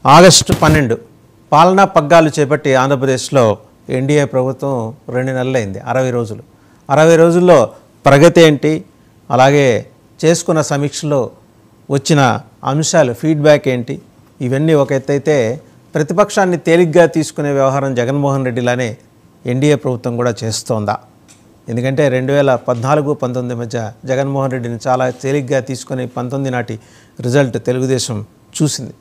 August 12 పాలనా పగ్గాలు చేపట్టి ఆంధ్రప్రదేశ్లో ఎన్డీఏ ప్రభుత్వం 2 నెలలైంది. 60 రోజులు. 60 రోజుల్లో ప్రగతి ఏంటి, అలాగే చేసుకున్న సమీక్షలో వచ్చిన అంశాలు ఫీడ్బ్యాక్ ఏంటి, ఇవన్నీ ఒక ఎత్తైతే ప్రతిపక్షాన్ని తేలిగ్గా తీసుకునే వ్యవహారం జగన్మోహన్ రెడ్డిలానే ఎన్డీఏ ప్రభుత్వం కూడా చేస్తోందా? ఎందుకంటే 2014-19 మధ్య జగన్మోహన్ రెడ్డిని చాలా తేలిగ్గా తీసుకుని 19 నాటి రిజల్ట్ తెలుగుదేశం చూసింది.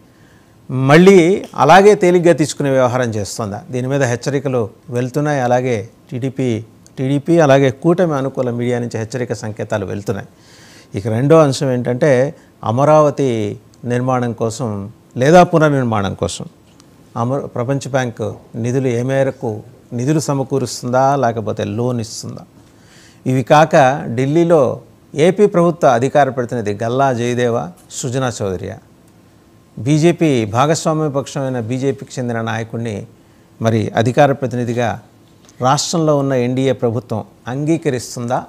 మళ్ళీ అలాగే తేలిగ్గా తీసుకునే వ్యవహారం చేస్తోందా? దీని మీద హెచ్చరికలు వెళ్తున్నాయి. అలాగే టీడీపీ అలాగే కూటమి అనుకూల మీడియా నుంచి హెచ్చరిక సంకేతాలు వెళ్తున్నాయి. ఇక రెండో అంశం ఏంటంటే అమరావతి నిర్మాణం కోసం లేదా పునర్నిర్మాణం కోసం ప్రపంచ బ్యాంకు నిధులు ఏ మేరకు నిధులు సమకూరుస్తుందా లేకపోతే లోన్ ఇస్తుందా? ఇవి కాక ఢిల్లీలో ఏపీ ప్రభుత్వ అధికార ప్రతినిధి గల్లా జయదేవ, సుజనా చౌదరియా బీజేపీ భాగస్వామ్య పక్షమైన బీజేపీకి చెందిన నాయకుడిని మరి అధికార ప్రతినిధిగా రాష్ట్రంలో ఉన్న ఎన్డీఏ ప్రభుత్వం అంగీకరిస్తుందా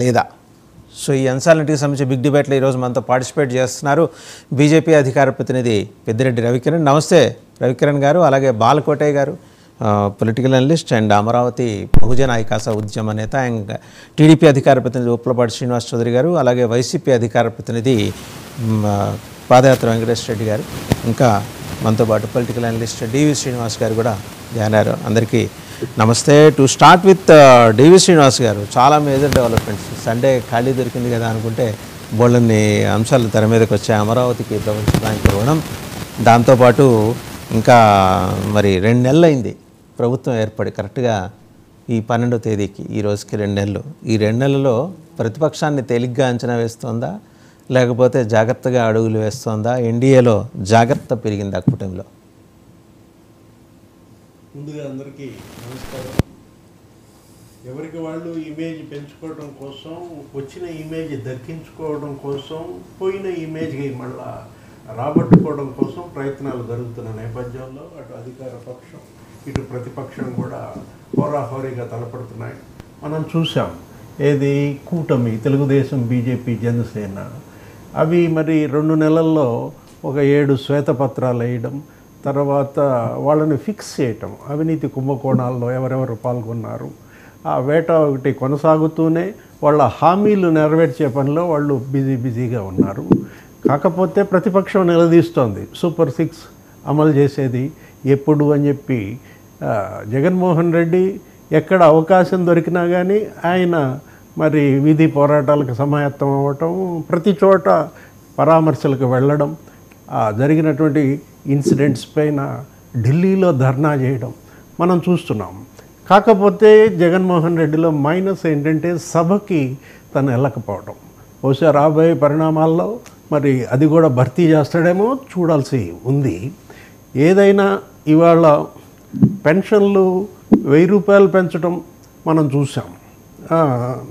లేదా? సో ఈ అంశాలన్నిటికి సంబంధించి బిగ్ డిబేట్లో ఈరోజు మనతో పార్టిసిపేట్ చేస్తున్నారు బీజేపీ అధికార ప్రతినిధి పెద్దిరెడ్డి రవికిరణ్. నమస్తే రవికిరణ్ గారు. అలాగే బాలకోటయ్య గారు, పొలిటికల్ అనలిస్ట్ అండ్ అమరావతి బహుజన ఐకాస ఉద్యమ నేత, అండ్ టీడీపీ అధికార ప్రతినిధి ఉప్పలపాటి శ్రీనివాస్ చౌదరి గారు, అలాగే వైసీపీ అధికార ప్రతినిధి పాదయాత్ర వెంకటేశ్వర రెడ్డి గారు, ఇంకా మనతో పాటు పొలిటికల్ అనలిస్ట్ డివి శ్రీనివాస్ గారు కూడా జాయిన్ అయ్యారు. అందరికీ నమస్తే. టు స్టార్ట్ విత్ డివి శ్రీనివాస్ గారు, చాలా మేజర్ డెవలప్మెంట్స్. సండే ఖాళీ దొరికింది కదా అనుకుంటే బోళ్ళన్ని అంశాలు తెర మీదకి వచ్చాయి. అమరావతికి ప్రపంచ బ్యాంకు రుణం, దాంతోపాటు ఇంకా మరి 2 నెలలు అయింది ప్రభుత్వం ఏర్పడి. కరెక్ట్గా ఈ 12వ తేదీకి ఈ రోజుకి 2 నెలలు. ఈ 2 నెలల్లో ప్రతిపక్షాన్ని తేలిగ్గా అంచనా వేస్తోందా లేకపోతే జాగ్రత్తగా అడుగులు వేస్తోందా? ఎన్డీఏలో జాగ్రత్త పెరిగిందా కూటమిలో? ముందుగా అందరికీ నమస్కారం. ఎవరికి వాళ్ళు ఇమేజ్ పెంచుకోవడం కోసం, వచ్చిన ఇమేజ్ దక్కించుకోవడం కోసం, పోయిన ఇమేజ్కి మళ్ళా రాబట్టుకోవడం కోసం ప్రయత్నాలు జరుగుతున్న నేపథ్యంలో అటు అధికార పక్షం ఇటు ప్రతిపక్షం కూడా హోరాహోరీగా తలపడుతున్నాయి. మనం చూసాం ఏది కూటమి తెలుగుదేశం, బీజేపీ, జనసేన అవి మరి 2 నెలల్లో ఒక 7 శ్వేతపత్రాలు వేయడం, తర్వాత వాళ్ళని ఫిక్స్ చేయటం, అవినీతి కుంభకోణాల్లో ఎవరెవరు పాల్గొన్నారు, ఆ వేట ఒకటి కొనసాగుతూనే వాళ్ళ హామీలు నెరవేర్చే పనిలో వాళ్ళు బిజీగా ఉన్నారు. కాకపోతే ప్రతిపక్షం నిలదీస్తోంది సూపర్ 6 అమలు చేసేది ఎప్పుడు అని చెప్పి. జగన్మోహన్ రెడ్డి ఎక్కడ అవకాశం దొరికినా కానీ ఆయన మరి వీధి పోరాటాలకు సమాయత్తం అవ్వటం, ప్రతి చోట పరామర్శలకు వెళ్ళడం, జరిగినటువంటి ఇన్సిడెంట్స్ పైన ఢిల్లీలో ధర్నా చేయడం మనం చూస్తున్నాం. కాకపోతే జగన్మోహన్ రెడ్డిలో మైనస్ ఏంటంటే సభకి తను వెళ్ళకపోవడం. బహుశా రాబోయే పరిణామాల్లో మరి అది కూడా భర్తీ చేస్తాడేమో చూడాల్సి ఉంది. ఏదైనా ఇవాళ పెన్షన్లు 1000 రూపాయలు పెంచడం మనం చూసాం,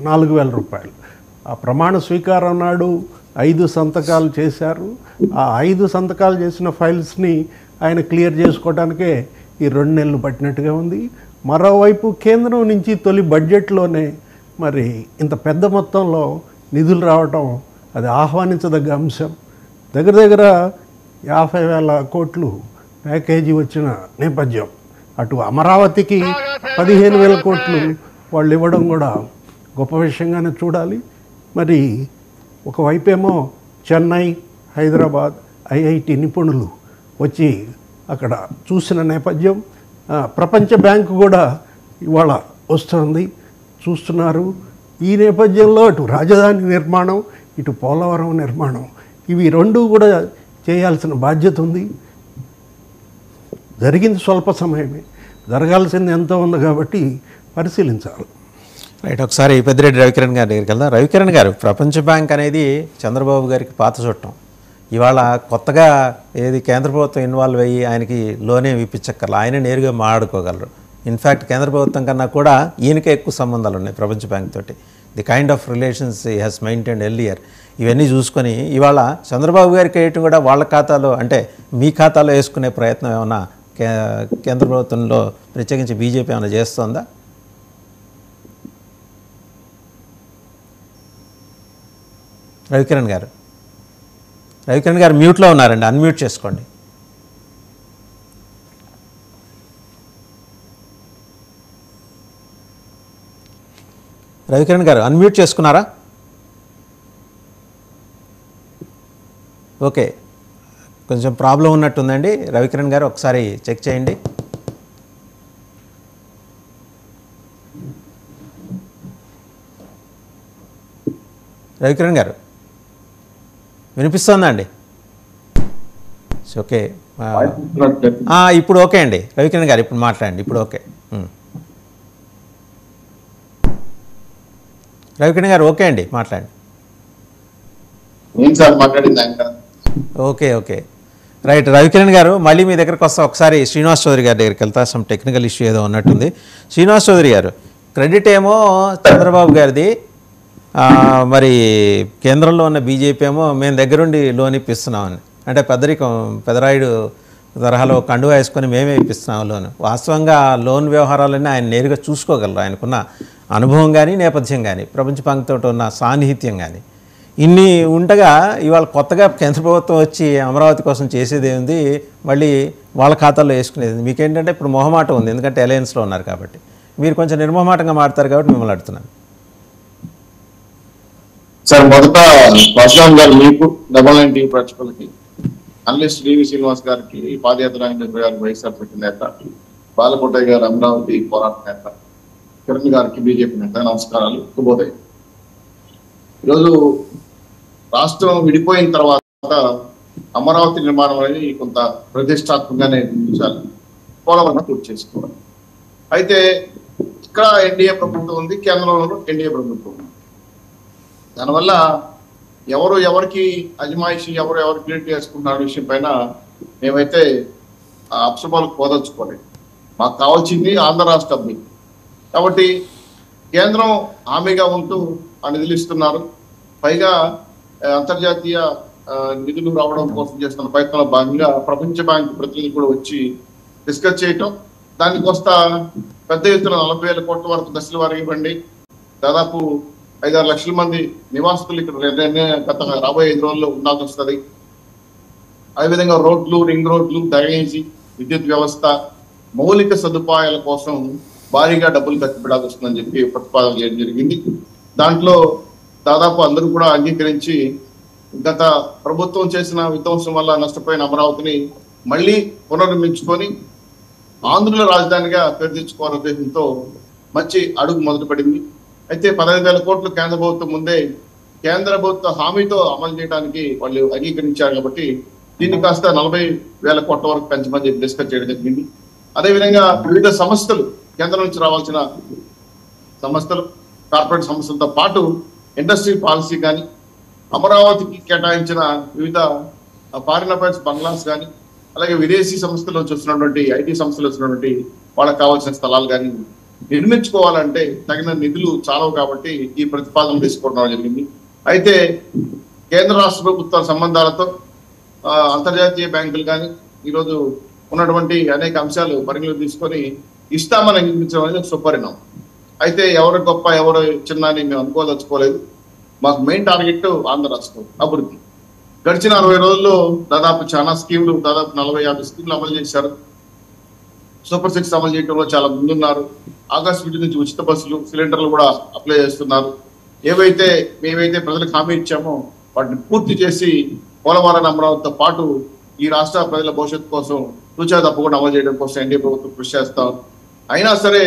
4000 రూపాయలు. ఆ ప్రమాణ స్వీకారం నాడు 5 సంతకాలు చేశారు. ఆ 5 సంతకాలు చేసిన ఫైల్స్ని ఆయన క్లియర్ చేసుకోవడానికే ఈ 2 నెలలు పట్టినట్టుగా ఉంది. మరోవైపు కేంద్రం నుంచి తొలి బడ్జెట్లోనే మరి ఇంత పెద్ద మొత్తంలో నిధులు రావటం అది ఆహ్వానించదగ్గ అంశం. దగ్గర 50,000 కోట్లు ప్యాకేజీ వచ్చిన నేపథ్యం. అటు అమరావతికి 15,000 కోట్లు వాళ్ళు ఇవ్వడం కూడా గొప్ప విషయంగానే చూడాలి. మరి ఒకవైపేమో చెన్నై, హైదరాబాద్, ఐఐటి నిపుణులు వచ్చి అక్కడ చూసిన నేపథ్యం. ప్రపంచ బ్యాంకు కూడా ఇవాళ వస్తుంది, చూస్తున్నారు. ఈ నేపథ్యంలో అటు రాజధాని నిర్మాణం, ఇటు పోలవరం నిర్మాణం, ఇవి 2 కూడా చేయాల్సిన బాధ్యత ఉంది. జరిగింది స్వల్ప సమయమే, జరగాల్సింది ఎంతో ఉంది కాబట్టి పరిశీలించాలి. రైట్. ఒకసారి పెద్దిరెడ్డి రవికిరణ్ గారి దగ్గరికి వెళ్దాం. రవికిరణ్ గారు, ప్రపంచ బ్యాంక్ అనేది చంద్రబాబు గారికి పాత చుట్టం. ఇవాళ కొత్తగా ఏది కేంద్ర ప్రభుత్వం ఇన్వాల్వ్ అయ్యి ఆయనకి లోనే ఇప్పించక్కర్లా, ఆయన నేరుగా మాట్లాడుకోగలరు. ఇన్ఫ్యాక్ట్ కేంద్ర ప్రభుత్వం కన్నా కూడా ఈయనకే ఎక్కువ సంబంధాలు ఉన్నాయి ప్రపంచ బ్యాంక్ తోటి. The kind of relations he has maintained earlier. ఇవన్నీ చూసుకొని ఇవాళ చంద్రబాబు గారికి వేయటం కూడా వాళ్ళ ఖాతాలో, అంటే మీ ఖాతాలో వేసుకునే ప్రయత్నం ఏమన్నా కేంద్ర ప్రభుత్వంలో ప్రత్యేకించి బీజేపీ ఏమైనా చేస్తోందా? రవికిరణ్ గారు మ్యూట్లో ఉన్నారండి, అన్మ్యూట్ చేసుకోండి. రవికిరణ్ గారు అన్మ్యూట్ చేసుకున్నారా? ఓకే, కొంచెం ప్రాబ్లం ఉన్నట్టుందండి. రవికిరణ్ గారు ఒకసారి చెక్ చేయండి. రవికిరణ్ గారు వినిపిస్తుందా అండి? ఓకే, ఇప్పుడు ఓకే అండి. రవికిరణ్ గారు ఇప్పుడు మాట్లాడండి. ఇప్పుడు ఓకే. రవికిరణ్ గారు ఓకే అండి, మాట్లాడండి. Okay okay right. రవికిరణ్ గారు మళ్ళీ మీ దగ్గరకు వస్తా. ఒకసారి శ్రీనివాస్ చౌదరి గారి దగ్గరికి వెళ్తా. సమ్ టెక్నికల్ ఇష్యూ ఏదో ఉన్నట్టుంది. శ్రీనివాస్ చౌదరి గారు, క్రెడిట్ ఏమో చంద్రబాబు గారిది, మరి కేంద్రంలో ఉన్న బీజేపీ ఏమో మేము దగ్గరుండి లోన్ ఇప్పిస్తున్నామని, అంటే పెదరాయుడు తరహాలో కండువా వేసుకొని మేమే ఇప్పిస్తున్నాం లోన్. వాస్తవంగా లోన్ వ్యవహారాలన్నీ ఆయన నేరుగా చూసుకోగలరు. ఆయనకున్న అనుభవం కానీ నేపథ్యం కానీ ప్రపంచ బ్యాంకుతో ఉన్న సాన్నిహిత్యం కానీ ఇన్ని ఉండగా ఇవాళ కొత్తగా కేంద్ర ప్రభుత్వం వచ్చి అమరావతి కోసం చేసేది ఏంది, మళ్ళీ వాళ్ళ ఖాతాల్లో వేసుకునేది. మీకేంటంటే ఇప్పుడు మొహమాటం ఉంది, ఎందుకంటే అలయన్స్లో ఉన్నారు కాబట్టి. మీరు కొంచెం నిర్మోహమాటంగా మాడతారు కాబట్టి మిమ్మల్ని అడుగుతున్నాను. సార్, మొదట పరశురామ్ గారు మీకు, డబల్-9 టీవీ ప్రేక్షకులకి, అనలిస్ట్ డివి శ్రీనివాస్ గారికి, పాదయాత్ర గారు వైఎస్ఆర్సీపీ నేత, బాలకోటయ్య గారు అమరావతి పోరాట నేత, కిరణ్ గారికి బీజేపీ నేత, నమస్కారాలు, శుభోదయం. ఈరోజు రాష్ట్రం విడిపోయిన తర్వాత అమరావతి నిర్మాణం అనేది కొంత ప్రతిష్టాత్మకంగానే నిర్మించాలి, పోలవరం పూర్తి చేసుకోవాలి. అయితే ఇక్కడ ఎన్డీఏ ప్రభుత్వం ఉంది, కేంద్రంలో ఎన్డీఏ ప్రభుత్వం ఉంది. దానివల్ల ఎవరికి అజమాయిషి, ఎవరు క్రియేట్ చేసుకుంటున్న విషయం పైన మేమైతే అప్సపాలకు పోదలుచుకోలేదు. మాకు కావాల్సింది ఆంధ్ర రాష్ట్ర అభివృద్ధి. కాబట్టి కేంద్రం హామీగా ఉంటూ ఆ నిధులు ఇస్తున్నారు. పైగా అంతర్జాతీయ నిధులు రావడం కోసం చేస్తున్న ప్రయత్నంలో భాగంగా ప్రపంచ బ్యాంకు ప్రతినిధులు కూడా వచ్చి డిస్కస్ చేయటం, దానికి వస్తా పెద్ద ఎత్తున 40,000 కోట్ల వరకు దశల వారికి ఇవ్వండి, దాదాపు 5-6 లక్షల మంది నివాసితులు ఇక్కడ గత రాబోయే 5 రోజుల్లో ఉండాల్సి వస్తుంది. అదేవిధంగా రోడ్లు, రింగ్ రోడ్లు, డ్రైనేజీ, విద్యుత్ వ్యవస్థ, మౌలిక సదుపాయాల కోసం భారీగా డబ్బులు ఖర్చు పెట్టాల్సి వస్తుందని చెప్పి ప్రతిపాదన చేయడం జరిగింది. దాంట్లో దాదాపు అందరూ కూడా అంగీకరించి గత ప్రభుత్వం చేసిన విధ్వంసం వల్ల నష్టపోయిన అమరావతిని మళ్ళీ పునర్నిర్మించుకొని ఆంధ్రుల రాజధానిగా పేరు తెచ్చుకోవాలనే ఉద్దేశంతో మంచి అడుగు మొదలుపడింది. అయితే 15,000 కోట్లు కేంద్ర ప్రభుత్వం ముందే కేంద్ర ప్రభుత్వ హామీతో అమలు చేయడానికి వాళ్ళు అంగీకరించారు. కాబట్టి దీన్ని కాస్త 40,000 కోట్ల వరకు పెంచమని చెప్పి డిస్కస్ చేయడం జరిగింది. అదేవిధంగా వివిధ సంస్థలు, కేంద్రం నుంచి రావాల్సిన సంస్థలు, కార్పొరేట్ సంస్థలతో పాటు ఇండస్ట్రీ పాలసీ కానీ, అమరావతికి కేటాయించిన వివిధ ఫారిన్ అఫైర్స్ బంగ్లాస్ కానీ, అలాగే విదేశీ సంస్థల నుంచి వస్తున్నటువంటి ఐటీ సంస్థలు వచ్చినటువంటి వాళ్ళకి కావాల్సిన స్థలాలు కానీ నిర్మించుకోవాలంటే తగిన నిధులు చాలవు. కాబట్టి ఈ ప్రతిపాదన తీసుకోవడం జరిగింది. అయితే కేంద్ర రాష్ట్ర ప్రభుత్వాల సంబంధాలతో అంతర్జాతీయ బ్యాంకులు కానీ ఈరోజు ఉన్నటువంటి అనేక అంశాలు పరిగణలోకి తీసుకొని ఇస్తామని అంగీకరించడం అనేది సుపరిణామం. అయితే ఎవరు గొప్ప ఎవరు చిన్న అని మేము అనుకోదలుచుకోలేదు. మాకు మెయిన్ టార్గెట్ ఆంధ్ర రాష్ట్రం అభివృద్ధి. గడిచిన 60 రోజుల్లో దాదాపు చాలా స్కీములు, దాదాపు 40-50 స్కీములు అమలు చేశారు. సూపర్ 6 అమలు చేయడంలో చాలా ముందున్నారు. ఆగస్టు 1 నుంచి ఉచిత బస్సులు, సిలిండర్లు కూడా అప్లై చేస్తున్నారు. మేమైతే ప్రజలకు హామీ ఇచ్చామో వాటిని పూర్తి చేసి పోలవరం, అమరావతితో పాటు ఈ రాష్ట్ర ప్రజల భవిష్యత్తు కోసం తూచా తప్పకుండా అమలు చేయడం కోసం ఎన్డీఏ ప్రభుత్వం కృషి చేస్తాం. అయినా సరే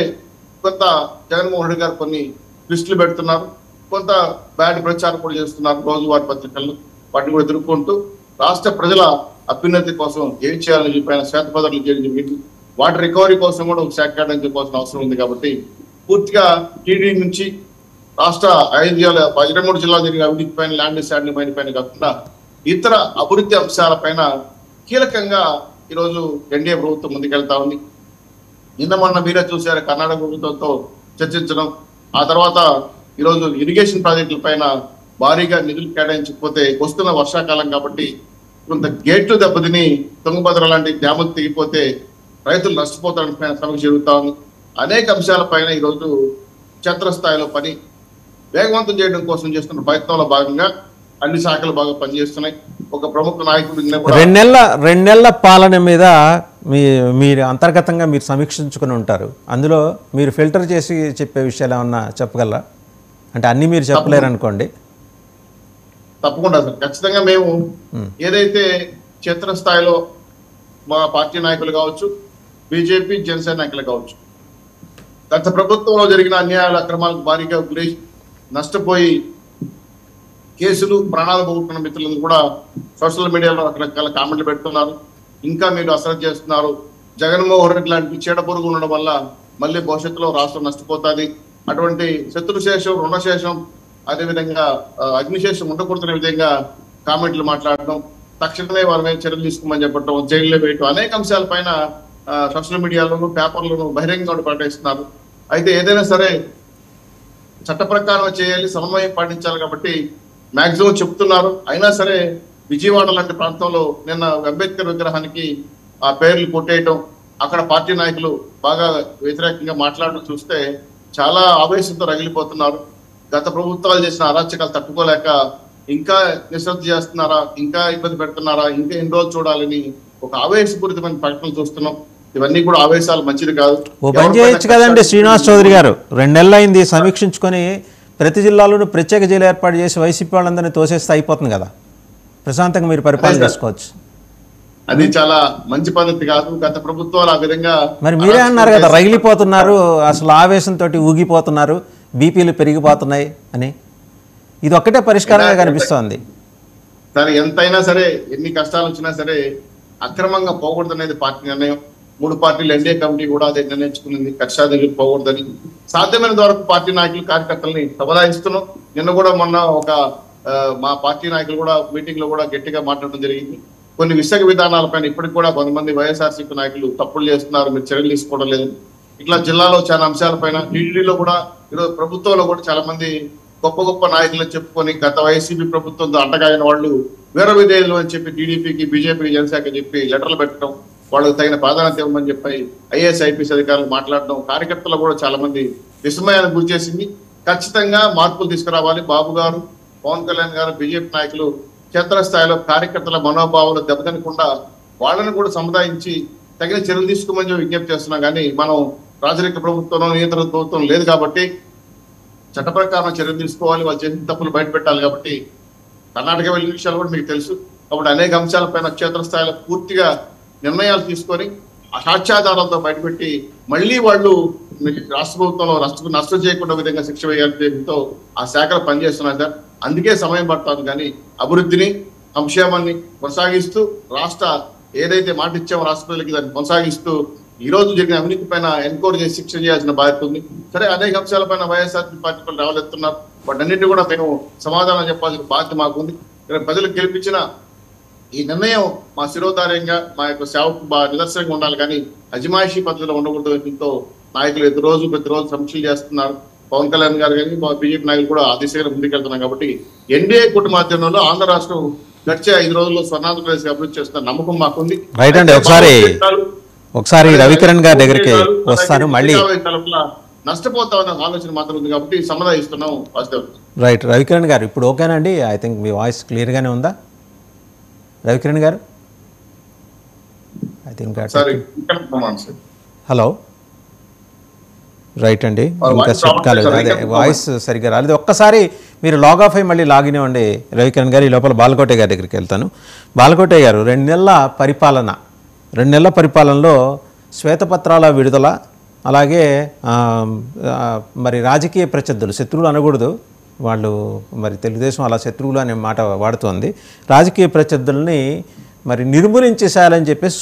కొంత జగన్మోహన్ రెడ్డి గారు కొన్ని ట్విస్టులు పెడుతున్నారు, కొంత బ్యాడ్ ప్రచారం కూడా చేస్తున్నారు రోజువారీ పత్రికల్లో. వాటిని కూడా ఎదుర్కొంటూ రాష్ట్ర ప్రజల అభ్యున్నతి కోసం ఏం చేయాలని చెప్పి ఆయన శ్వేతపత్రాలు చేయడం జరిగింది. వాటి రికవరీ కోసం కూడా ఒక శాఖ కేటాయించుకోవాల్సిన అవసరం ఉంది. కాబట్టి పూర్తిగా టీడీ నుంచి రాష్ట్ర 23 జిల్లాలు జరిగిన అవినీతి పైన, ల్యాండ్ శాండింగ్ పైన కాకుండా ఇతర అభివృద్ధి అంశాలపైన కీలకంగా ఈరోజు ఎన్డీఏ ప్రభుత్వం ముందుకెళ్తా ఉంది. నిన్న మొన్న మీరే చూశారు కర్ణాటక ప్రభుత్వంతో చర్చించడం. ఆ తర్వాత ఈరోజు ఇరిగేషన్ ప్రాజెక్టుల పైన భారీగా నిధులు కేటాయించకపోతే వస్తున్న వర్షాకాలం కాబట్టి కొంత గేట్లు దెబ్బతిని తుంగభద్ర లాంటి డ్యాములు తెగిపోతే రైతులు నష్టపోతారని సమీక్ష జరుగుతా ఉంది. అనేక అంశాలపైన ఈరోజు క్షేత్రస్థాయిలో పని వేగవంతం చేయడం కోసం చేస్తున్న ప్రయత్నంలో భాగంగా అన్ని శాఖలు బాగా పనిచేస్తున్నాయి. ఒక ప్రముఖ నాయకుడు 2 నెలల పాలన మీద మీరు అంతర్గతంగా మీరు సమీక్షించుకుని ఉంటారు. అందులో మీరు ఫిల్టర్ చేసి చెప్పే విషయాలు ఏమన్నా చెప్పగలరా? అంటే అన్నీ మీరు చెప్పలేరు అనుకోండి. తప్పకుండా సార్, ఖచ్చితంగా మేము ఏదైతే క్షేత్రస్థాయిలో మా పార్టీ నాయకులు కావచ్చు, బీజేపీ జనసేన నాయకులు కావచ్చు, గత ప్రభుత్వంలో జరిగిన అన్యాయాల అక్రమాలకు భారీగా గురై నష్టపోయి కేసులు ప్రాణాలు పోగొట్టుకున్న మిత్రులను కూడా సోషల్ మీడియాలో రకరకాల కామెంట్లు పెడుతున్నారు. ఇంకా మీరు అశ్రద్ధ చేస్తున్నారు, జగన్మోహన్ రెడ్డి లాంటి చీడ పురుగు ఉండడం వల్ల మళ్ళీ భవిష్యత్తులో రాష్ట్రం నష్టపోతుంది, అటువంటి శత్రుశేషం రుణశేషం అదేవిధంగా అగ్నిశేషం ఉండకూడదనే విధంగా కామెంట్లు మాట్లాడడం, తక్షణమే వారి మీద చర్యలు తీసుకోమని చెప్పడం, జైల్లో వేయటం, అనేక అంశాలపైన సోషల్ మీడియాలోను పేపర్లను బహిరంగంగా ప్రకటిస్తున్నారు. అయితే ఏదైనా సరే చట్ట ప్రకారం చేయాలి, సమన్వయం పాటించాలి కాబట్టి మాక్సిమం చెప్తున్నారు. అయినా సరే విజయవాడ లాంటి ప్రాంతంలో నిన్న అంబేద్కర్ విగ్రహానికి ఆ పేర్లు కొట్టేయటం, అక్కడ పార్టీ నాయకులు బాగా వ్యతిరేకంగా మాట్లాడడం చూస్తే చాలా ఆవేశంతో రగిలిపోతున్నారు. గత ప్రభుత్వాలు చేసిన అరాచకాలు తట్టుకోలేక ఇంకా నిశ్రద్ధ చేస్తున్నారా, ఇంకా ఇబ్బంది పెడుతున్నారా, ఇంకా ఎన్ని రోజులు చూడాలని ఒక ఆవేశపూరితమైన ప్రకటనలు చూస్తున్నాం. ఇవన్నీ కూడా ఆవేశాలు మంచిది కాదు. ఓ పని చేయొచ్చు కదండి శ్రీనివాస్ చౌదరి గారు, 2 నెలలు అయింది సమీక్షించుకొని ప్రతి జిల్లాలోనూ ప్రత్యేక జైలు ఏర్పాటు చేసి వైసీపీ వాళ్ళందరినీ తోసేస్తే అయిపోతుంది కదా, ప్రశాంతంగా మీరు పరిపాలన చేసుకోవచ్చు. అది చాలా మంచి పద్ధతి కాదు. గత ప్రభుత్వాలు ఆ విధంగా మరి మీరే అన్నారు కదా, రగిలిపోతున్నారు, అసలు ఆవేశంతో ఊగిపోతున్నారు, బీపీలు పెరిగిపోతున్నాయి అని. ఇది ఒక్కటే పరిష్కారంగా కనిపిస్తోంది. సరే ఎంతైనా సరే, ఎన్ని కష్టాలు వచ్చినా సరే అక్రమంగా పోకూడదనేది పార్టీ నిర్ణయం. 3 పార్టీలు ఎన్డీఏ కమిటీ కూడా అదే నిర్ణయించుకున్నది, కక్షా దగ్గర పోకూడదని. సాధ్యమైన వరకు పార్టీ నాయకులు కార్యకర్తల్ని సబలాయిస్తున్నాం. నిన్న కూడా మొన్న ఒక మా పార్టీ నాయకులు కూడా మీటింగ్ లో కూడా గట్టిగా మాట్లాడడం జరిగింది. కొన్ని విశాఖ విధానాలపైన ఇప్పటికి కూడా కొంతమంది వైఎస్ఆర్సీపీ నాయకులు తప్పులు చేస్తున్నారు, మీరు చర్యలు తీసుకోవడం లేదు. ఇట్లా జిల్లాలో చాలా అంశాలపైన టీడీలో కూడా ఈరోజు ప్రభుత్వంలో కూడా చాలా మంది గొప్ప గొప్ప నాయకులు చెప్పుకొని గత వైసీపీ ప్రభుత్వంతో అంటగాగిన వాళ్ళు వేరే విధేయులు అని చెప్పి టీడీపీకి బీజేపీకి జనసేనకి చెప్పి లెటర్లు పెట్టడం, వాళ్ళకి తగిన ప్రాధాన్యత ఇవ్వమని చెప్పి ఐఏఎస్ ఐపీఎస్ అధికారులు మాట్లాడడం కార్యకర్తలు కూడా చాలా మంది విస్మయానికి గురి చేసింది. ఖచ్చితంగా మార్పులు తీసుకురావాలి. బాబు గారు, పవన్ కళ్యాణ్ గారు, బీజేపీ నాయకులు క్షేత్రస్థాయిలో కార్యకర్తల మనోభావాలు దెబ్బతినకుండా వాళ్ళని కూడా సముదాయించి తగిన చర్యలు తీసుకోమని విజ్ఞప్తి చేస్తున్నాం. కానీ మనం రాజరిక ప్రభుత్వంలో నియంత్రణ ప్రభుత్వం లేదు కాబట్టి చట్ట ప్రకారం చర్యలు తీసుకోవాలి, వాళ్ళు చేసిన తప్పులు బయట పెట్టాలి. కాబట్టి కర్ణాటక వెళ్ళిన విషయాలు కూడా మీకు తెలుసు. కాబట్టి అనేక అంశాలపైన క్షేత్రస్థాయిలో పూర్తిగా నిర్ణయాలు తీసుకొని ఆ సాక్ష్యాధారాలతో బయటపెట్టి మళ్ళీ వాళ్ళు రాష్ట్ర ప్రభుత్వంలో నష్టం చేయకుండా విధంగా శిక్ష వేయాలతో ఆ శాఖలు పనిచేస్తున్నారు సార్. అందుకే సమయం పడుతుంది. కానీ అభివృద్ధిని, సంక్షేమాన్ని కొనసాగిస్తూ రాష్ట్ర ఏదైతే మాట ఇచ్చామో రాష్ట్ర ప్రజలకి దాన్ని కొనసాగిస్తూ ఈ రోజు జరిగిన అవినీతి పైన ఎన్క్వైరీ చేసి శిక్ష చేయాల్సిన బాధ్యత ఉంది. సరే అనేక అంశాలపైన వైఎస్ఆర్సీపీ పార్టీ పైన రావాలెత్తున్నారు. వాటన్నింటినీ కూడా మేము సమాధానం చెప్పాల్సిన బాధ్యత మాకుంది. ప్రజలకు గెలిపించిన ఈ నిర్ణయం మా శిరోధార్యంగా మా యొక్క సేవకు బాగా నిదర్శనంగా ఉండాలి. కానీ అజమాయిషీ పద్ధతిలో ఉండకూడదు. దీంతో నాయకులు ప్రతిరోజు సమీక్షలు చేస్తున్నారు. పవన్ కళ్యాణ్ గారు కానీ బీజేపీ నాయకులు కూడా ఆ దిశగా ముందుకెళ్తున్నాం. కాబట్టి ఎన్డీఏ కూటమి మాధ్యమంలో ఆంధ్ర రాష్ట్రం గడిచే 5 రోజుల్లో స్వర్ణాంధ్రప్రదేశ్ అభివృద్ధి చేస్తున్న నమ్మకం మాకుంది. రైట్ అండి, ఒకసారి రవికిరణ్ గారి దగ్గరికి వస్తాను. మళ్ళీ నష్టపోతామన్న ఆలోచన మాత్రం ఉంది కాబట్టి సమాధానిస్తున్నాం. రైట్ రవికిరణ్ గారు, ఇప్పుడు ఓకేనండి? ఐ థింక్ మీ వాయిస్ క్లియర్గానే ఉందా రవికిరణ్ గారు? I think hello. రైట్ అండి, ఇంకా సెట్ కాలేదు, అదే వాయిస్ సరిగ్గా రాలేదు. ఒక్కసారి మీరు లాగ్ ఆఫ్ అయ్యి మళ్ళీ లాగిన్ అవ్వండి రవికిరణ్ గారు. ఈ లోపల బాలకోటే గారి దగ్గరికి వెళ్తాను. బాలకోటే గారు, 2 నెలల పరిపాలనలో శ్వేతపత్రాల విడుదల, అలాగే మరి రాజకీయ ప్రత్యర్థులు, శత్రువులు అనకూడదు, వాళ్ళు మరి తెలుగుదేశం అలా శత్రువులు అనే మాట వాడుతోంది, రాజకీయ ప్రత్యర్థుల్ని మరి నిర్మూలించేసేయాలని చెప్పేసి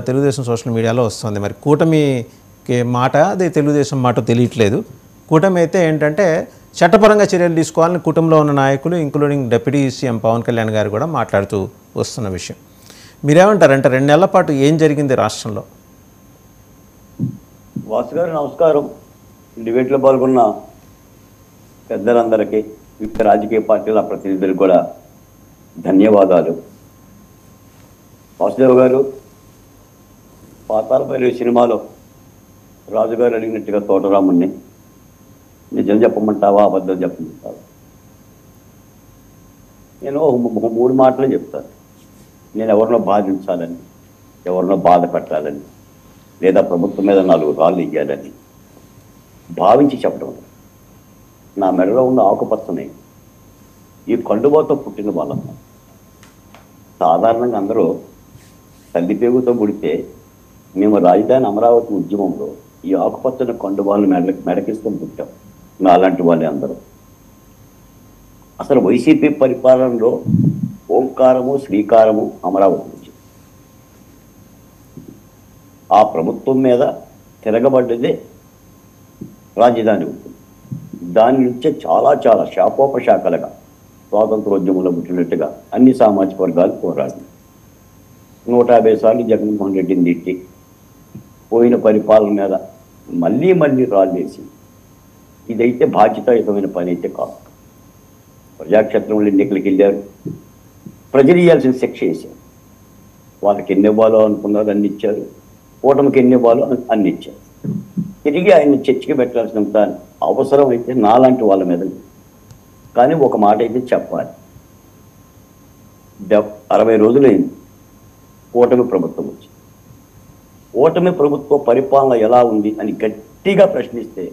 తెలుగుదేశం సోషల్ మీడియాలో వస్తుంది. మరి కూటమికి మాట అది తెలుగుదేశం మాట తెలియట్లేదు. కూటమి అయితే ఏంటంటే చట్టపరంగా చర్యలు తీసుకోవాలని కుటుంబంలో ఉన్న నాయకులు including deputy CM Pawan Kalyan గారు కూడా మాట్లాడుతూ వస్తున్న విషయం. మీరేమంటారంటే 2 నెలల పాటు ఏం జరిగింది రాష్ట్రంలో? వాసు గారు నమస్కారం. డిబేట్లో పాల్గొన్న పెద్దలందరికీ, వివిధ రాజకీయ పార్టీల ప్రతినిధులకు కూడా ధన్యవాదాలు. వాసుదేవ్ గారు, పాతాళభైరవి సినిమాలో రాజుగారు అడిగినట్టుగా తోటరాముణ్ణి నిజం చెప్పమంటావా, అబద్ధం చెప్పమంటావా? నేను 3 మాటలు చెప్తాను. నేను ఎవరినో బాధించాలని, ఎవరినో బాధ పెట్టాలని, లేదా ప్రభుత్వం మీద 4 రాళ్ళు ఇయ్యాలని భావించి చెప్పడం. నా మెడలో ఉన్న ఆకుపచ్చని ఈ కండువాతో పుట్టిన వాళ్ళం. సాధారణంగా అందరూ తల్లిపేగుతో పుడితే మేము రాజధాని అమరావతి ఉద్యమంలో ఈ ఆకుపచ్చని కండువాళ్ళని మెడకిసుకొని పుట్టాం. నాలాంటి వాళ్ళే అందరూ. అసలు వైసీపీ పరిపాలనలో ఓంకారము శ్రీకారము అమరావతి నుంచి ఆ ప్రభుత్వం మీద తిరగబడ్డదే రాజధాని ఉంటుంది. దాని నుంచే చాలా చాలా శాఖోపశాఖలుగా స్వాతంత్రోద్యమంలో పుట్టినట్టుగా అన్ని సామాజిక వర్గాలు పోరాడు. 150 సార్లు జగన్మోహన్ రెడ్డిని తిట్టి పోయిన పరిపాలన మీద మళ్ళీ మళ్ళీ రాళ్ళేసి ఇదైతే బాధ్యతాయుతమైన పని అయితే కాదు. ప్రజాక్షేత్రంలో ఎన్నికలకు వెళ్ళారు, ప్రజలు ఇవ్వాల్సిన శిక్ష వేశారు. వాళ్ళకి ఎన్ని ఇవ్వాలో అనుకున్నారు అన్ని ఇచ్చారు, కూటమికి ఎన్ని ఇవ్వాలో అన్ని ఇచ్చారు. తిరిగి ఆయన చర్చకి పెట్టాల్సినంత అవసరం అయితే నాలాంటి వాళ్ళ మీద. కానీ ఒక మాట అయితే చెప్పాలి, 60 రోజులైంది కూటమి ప్రభుత్వం వచ్చి. కూటమి ప్రభుత్వ పరిపాలన ఎలా ఉంది అని గట్టిగా ప్రశ్నిస్తే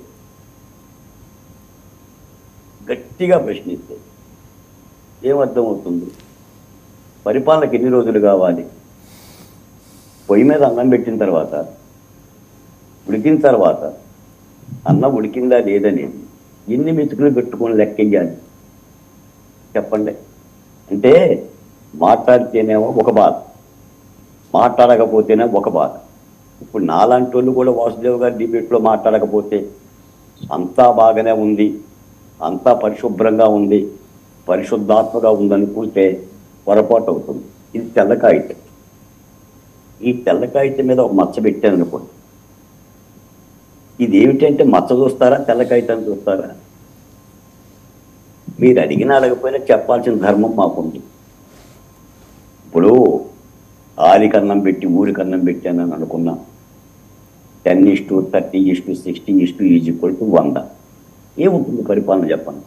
ఏమర్థమవుతుంది? పరిపాలనకి ఎన్ని రోజులు కావాలి? పొయ్యి మీద అన్నం పెట్టిన తర్వాత ఉడికిన తర్వాత అన్నం ఉడికిందా లేదనేది ఎన్ని మెతుకులు పెట్టుకొని లెక్కెయ్యాలి చెప్పండి. అంటే మాట్లాడితేనేమో ఒక బాధ, మాట్లాడకపోతేనే ఒక బాధ. ఇప్పుడు నాలాంటి వాళ్ళు కూడా వాసుదేవ్ గారి డిబేట్లో మాట్లాడకపోతే అంతా బాగానే ఉంది, అంతా పరిశుభ్రంగా ఉంది, పరిశుద్ధాత్మగా ఉందనుకుంటే పొరపాటు అవుతుంది. ఇది తెల్ల కాగితం. ఈ తెల్ల కాగితం మీద ఒక మచ్చ పెట్టాను అనుకోండి, ఇది ఏమిటంటే మచ్చ చూస్తారా తెల్ల కాగితాన్ని చూస్తారా? మీరు అడిగినా అడగపోయినా చెప్పాల్సిన ధర్మం మాకుంది. ఇప్పుడు ఆలికన్నం పెట్టి ఊరికన్నం పెట్టానని అనుకున్నా 10:30:60:100 ఏముంటుంది పరిపాలన చెప్పండి.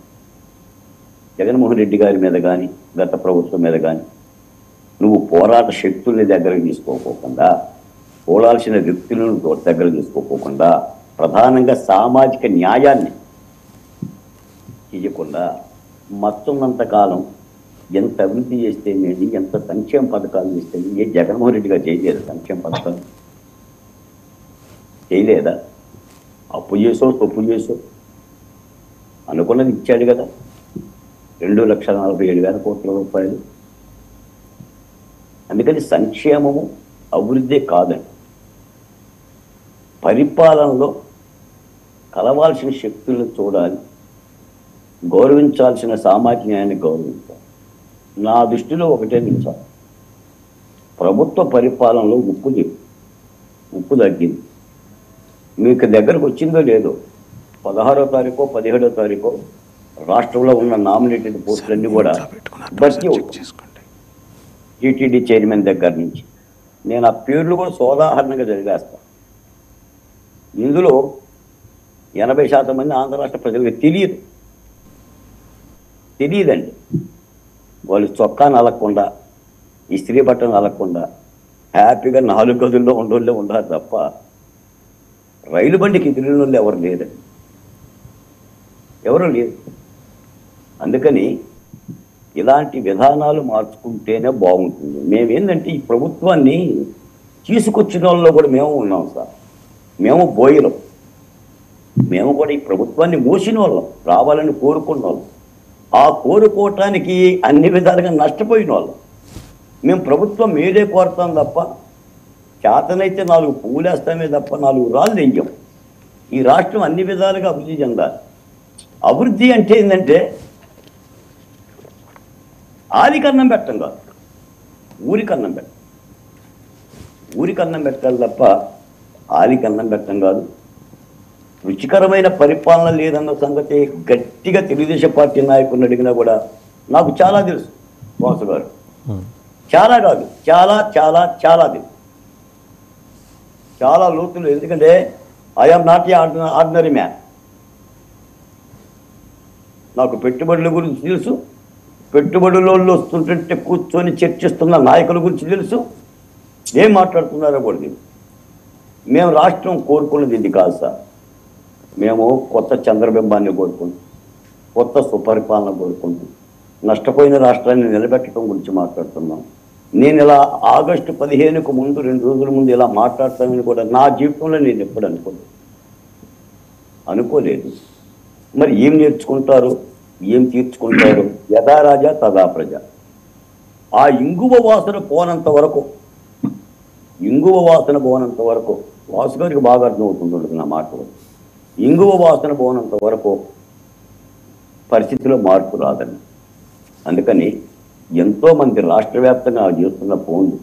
జగన్మోహన్ రెడ్డి గారి మీద కానీ గత ప్రభుత్వం మీద కానీ నువ్వు పోరాట శక్తుల్ని దగ్గరకు తీసుకోపోకుండా, పోరాల్సిన వ్యక్తులను దగ్గర తీసుకోపోకుండా, ప్రధానంగా సామాజిక న్యాయాన్ని చేయకుండా మత్తున్నంతకాలం ఎంత అభివృద్ధి చేస్తేనేది, ఎంత సంక్షేమ పథకాలు చేస్తేనే. ఏ జగన్మోహన్ రెడ్డి గారు చేయలేదు సంక్షేమ పథకాలు? చేయలేదా? అప్పు చేసో తప్పు చేసో అనుకున్నది ఇచ్చాడు కదా, 2,47,000 కోట్ల రూపాయలు. అందుకని సంక్షేమము అభివృద్ధి కాదండి. పరిపాలనలో కలవాల్సిన శక్తులను చూడాలి, గౌరవించాల్సిన సామాజిక న్యాయాన్ని గౌరవించాలి. నా దృష్టిలో ఒకటే నిలిచాలి, ప్రభుత్వ పరిపాలనలో ఉప్పు తగ్గింది. మీకు దగ్గరకు వచ్చిందో లేదో 16వ తారీఖు 17వ తారీఖు రాష్ట్రంలో ఉన్న నామినేటెడ్ పోస్టులన్నీ కూడా భర్తీ అవుతాయి. టీటీడీ చైర్మన్ దగ్గర నుంచి నేను ఆ పేర్లు కూడా సోదాహరణంగా జరిగేస్తాను. ఇందులో 80% మంది ఆంధ్ర రాష్ట్ర ప్రజలకు తెలియదండి. వాళ్ళు చొక్కా నలగకుండా, ఇస్త్రీ బట్టలు నలగకుండా హ్యాపీగా 4 గదుల్లో ఉండోళ్ళే ఉండాలి తప్ప రైలు బండికి తిరిగిన వాళ్ళు ఎవరు లేదండి, ఎవరు లేదు. అందుకని ఇలాంటి విధానాలు మార్చుకుంటేనే బాగుంటుంది. మేమేంటంటే ఈ ప్రభుత్వాన్ని తీసుకొచ్చిన వాళ్ళలో కూడా మేము ఉన్నాం సార్. మేము బోయలం, మేము కూడా ఈ ప్రభుత్వాన్ని మోసిన వాళ్ళం, రావాలని కోరుకున్న వాళ్ళం. ఆ కోరుకోవటానికి అన్ని విధాలుగా నష్టపోయిన వాళ్ళం. మేము ప్రభుత్వం మేలే కోరుతాం తప్ప, చేతనైతే 4 పువ్వులేస్తామే తప్ప 4 రాళ్ళు తెయ్యం. ఈ రాష్ట్రం అన్ని విధాలుగా అభివృద్ధి చెందాలి. అభివృద్ధి అంటే ఏంటంటే ఆలికన్నం పెట్టం కాదు, ఊరికన్నం పెట్టాలి తప్ప ఆలికన్నం పెట్టం కాదు. రుచికరమైన పరిపాలన లేదన్న సంగతి గట్టిగా తెలుగుదేశం పార్టీ నాయకులను అడిగినా కూడా నాకు చాలా తెలుసు వాసు గారు. చాలా కాదు, చాలా చాలా చాలా తెలుసు, చాలా లోతులు. ఎందుకంటే I'm not a ordinary man. నాకు పెట్టుబడుల గురించి తెలుసు, పెట్టుబడులలో వస్తుంటే కూర్చొని చర్చిస్తున్న నాయకుల గురించి తెలుసు, ఏం మాట్లాడుతున్నారో కూడా తెలుసు. మేము రాష్ట్రం కోరుకున్నది ఇది కాదు సార్. మేము కొత్త చంద్రబింబాన్ని కోరుకున్నాం, కొత్త సుపరిపాలన కోరుకుంటున్నాం. నష్టపోయిన రాష్ట్రాన్ని నిలబెట్టడం గురించి మాట్లాడుతున్నాం. నేను ఇలా ఆగస్టు 15కు ముందు 2 రోజుల ముందు ఇలా మాట్లాడతానని కూడా నా జీవితంలో నేను ఎప్పుడు అనుకోలేదు. మరి ఏం నేర్చుకుంటారు, ఏం తీర్చుకుంటారు? యథా రాజా తదా ప్రజ. ఆ ఇంగువ వాసన పోనంత వరకు వాసు గారికి బాగా అర్థమవుతుంటుంది నా మాట. ఇంగువ వాసన పోనంత వరకు పరిస్థితిలో మార్పు రాదని. అందుకని ఎంతోమంది రాష్ట్ర వ్యాప్తంగా చేస్తున్న ఫోన్లు,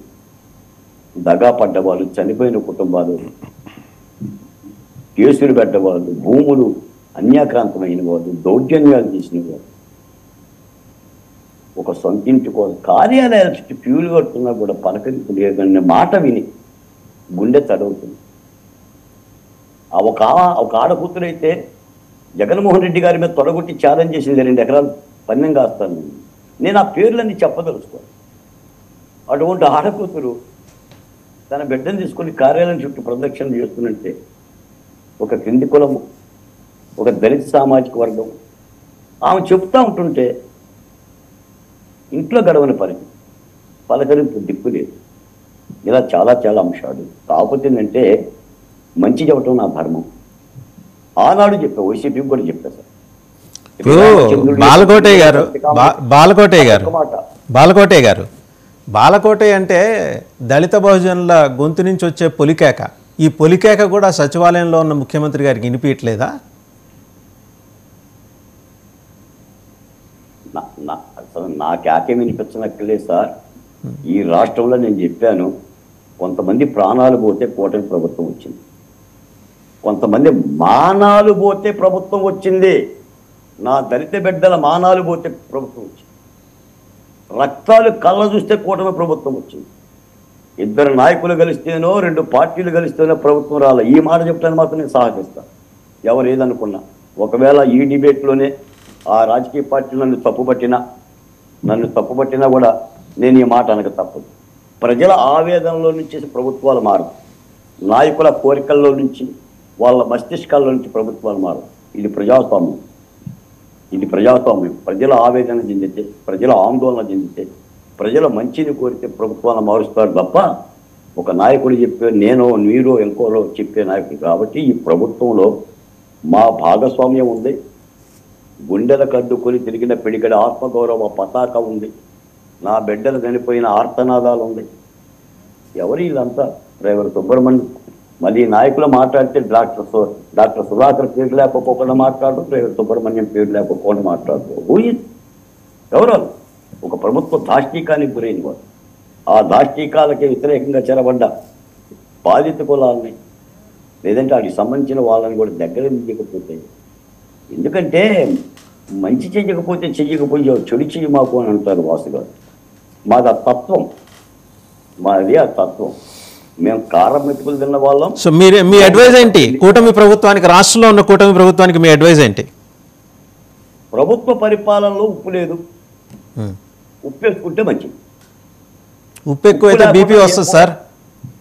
దగా పడ్డవాళ్ళు, చనిపోయిన కుటుంబాలు, కేసులు పెట్టవాళ్ళు, భూములు అన్యాక్రాంతమైన వాళ్ళు, దౌర్జన్యాలు చేసిన వాళ్ళు, ఒక సొంతింటి కోసం కార్యాలయాల చుట్టూ క్యూలు కడుతున్నా కూడా పలకరింపు లేదన్న మాట విని గుండె తడవుతుంది. ఒక ఆడకూతురైతే జగన్మోహన్ రెడ్డి గారి మీద తొడగొట్టి ఛాలెంజ్ చేసింది 2 ఎకరాలు పన్నెం కాస్తాను. నేను ఆ పేర్లన్నీ చెప్పదలుచుకోను. అటువంటి ఆడకూతురు తన బిడ్డను తీసుకొని కార్యాలయం చుట్టూ ప్రదక్షిణ చేస్తున్నట్టే ఒక క్రింది కులము, ఒక దళిత సామాజిక వర్గం ఆమె చెప్తా ఉంటుంటే ఇంట్లో గడవని పరిస్థితి, పలకరింపు దిక్కు లేదు. ఇలా చాలా చాలా అంశాలు. కాకపోతే ఏంటంటే మంచి చెప్పటం నా ధర్మం. ఆనాడు చెప్పా, వైసీపీకి కూడా చెప్పా సార్. బాలకోటే అంటే దళిత బహుజనుల గొంతు నుంచి వచ్చే పొలికేక. ఈ పొలికేక కూడా సచివాలయంలో ఉన్న ముఖ్యమంత్రి గారికి వినిపించట్లేదా? అసలు నా కేకే వినిపించనక్కర్లేదు సార్. ఈ రాష్ట్రంలో నేను చెప్పాను, కొంతమంది ప్రాణాలు పోతే కూటమి ప్రభుత్వం వచ్చింది, కొంతమంది మానాలు పోతే ప్రభుత్వం వచ్చింది. నా దళిత బిడ్డల మానాలు పోతే ప్రభుత్వం వచ్చింది, రక్తాలు కళ్ళ చూస్తే కూటమి ప్రభుత్వం వచ్చింది. 2 నాయకులు కలిస్తేనో 2 పార్టీలు కలిస్తేనో ప్రభుత్వం రాలే. ఈ మాట చెప్తాను మాత్రం నేను సహకరిస్తాను, ఎవరు ఏదనుకున్నా. ఒకవేళ ఈ డిబేట్లోనే ఆ రాజకీయ పార్టీలు నన్ను తప్పుపట్టినా కూడా నేను ఈ మాట అనక తప్పదు. ప్రజల ఆవేదనలో నుంచి ప్రభుత్వాలు మారదు, నాయకుల కోరికల్లో నుంచి, వాళ్ళ మస్తిష్కాల్లో నుంచి ప్రభుత్వాలు మారదు. ఇది ప్రజాస్వామ్యం. ప్రజల ఆవేదన చెందితే, ప్రజల ఆందోళన చెందితే, ప్రజల మంచిని కోరితే ప్రభుత్వాలను మారుస్తారు తప్ప ఒక నాయకుడు చెప్పే నేను మీరు ఇంకోలో చెప్పే నాయకుడు. కాబట్టి ఈ ప్రభుత్వంలో మా భాగస్వామ్యం ఉంది. గుండెల కద్దుకొని తిరిగిన పిడికడ ఆత్మగౌరవ పతాక ఉంది. నా బిడ్డలు చనిపోయిన ఆర్తనాదాలు ఉంది. ఎవరు వీళ్ళంతా? డ్రైవర్ సుబ్రహ్మణ్యం. మళ్ళీ నాయకులు మాట్లాడితే డాక్టర్ సుధాకర్ పేరు లేకపోకుండా మాట్లాడు, డ్రైవర్ సుబ్రహ్మణ్యం పేరు లేకపోకుండా మాట్లాడుతూ ఎవరు? ఒక ప్రభుత్వ దాష్టీకానికి గురైన వారు. ఆ దాష్టీకాలకి వ్యతిరేకంగా చెరబడ్డ బాధిత కులాలని, లేదంటే వాటికి సంబంధించిన వాళ్ళని కూడా దగ్గర తీయకపోతే, ఎందుకంటే మంచి చెయ్యకపోతే చెడు చెయ్యి మాకు అని అంటారు వాసు గారు. మాది ఆ తత్వం. మేము కారం మెతుకులు తిన్న వాళ్ళం. సో మీ అడ్వైజ్ ఏంటి కూటమి ప్రభుత్వానికి, రాష్ట్రంలో ఉన్న కూటమి ప్రభుత్వానికి మీ అడ్వైజ్ ఏంటి? ప్రభుత్వ పరిపాలనలో ఉప్పు లేదు, ఉప్పు వేసుకుంటే మంచిది. ఉప్పు ఎక్కువైతే బీపీ వస్తుంది సార్.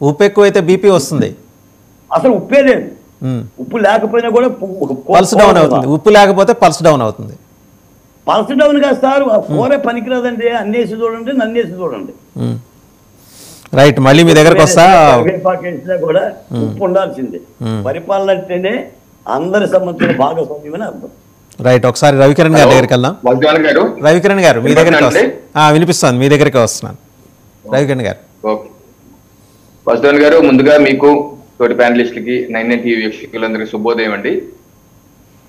ఉప్పు ఎక్కువైతే బీపీ వస్తుంది. అసలు ఉప్పే లేదు. ఉప్పు లేకపోయినా కూడా పల్స్ డౌన్ అవుతుంది. ఉప్పు లేకపోతే పల్స్ డౌన్ అవుతుంది. పల్స్ డౌన్ కాదు సార్, ఆ కూరే పనికిరాదండి. అన్నేసి చూడండి, నన్నేసి చూడండి. రైట్, మళ్ళీ మీ దగ్గరకు వస్తా. కూడా ఉప్పు ఉండాల్సిందే. పరిపాలన అంటేనే అందరి సంబంధించిన భాగస్వామ్యమని అర్థం. రైట్, ఒకసారి రవికిరణ్ గారి దగ్గరికి వెళ్దాం. రవికిరణ్ గారు మీ దగ్గరికి వినిపిస్తాను, మీ దగ్గరికి వస్తున్నాను. రవికిరణ్ గారు. వసుధన్ గారు, ముందుగా మీకు తోటి ప్యానలిస్టులకి 9 టీవీ వీక్షకులందరికీ శుభోదయం అండి.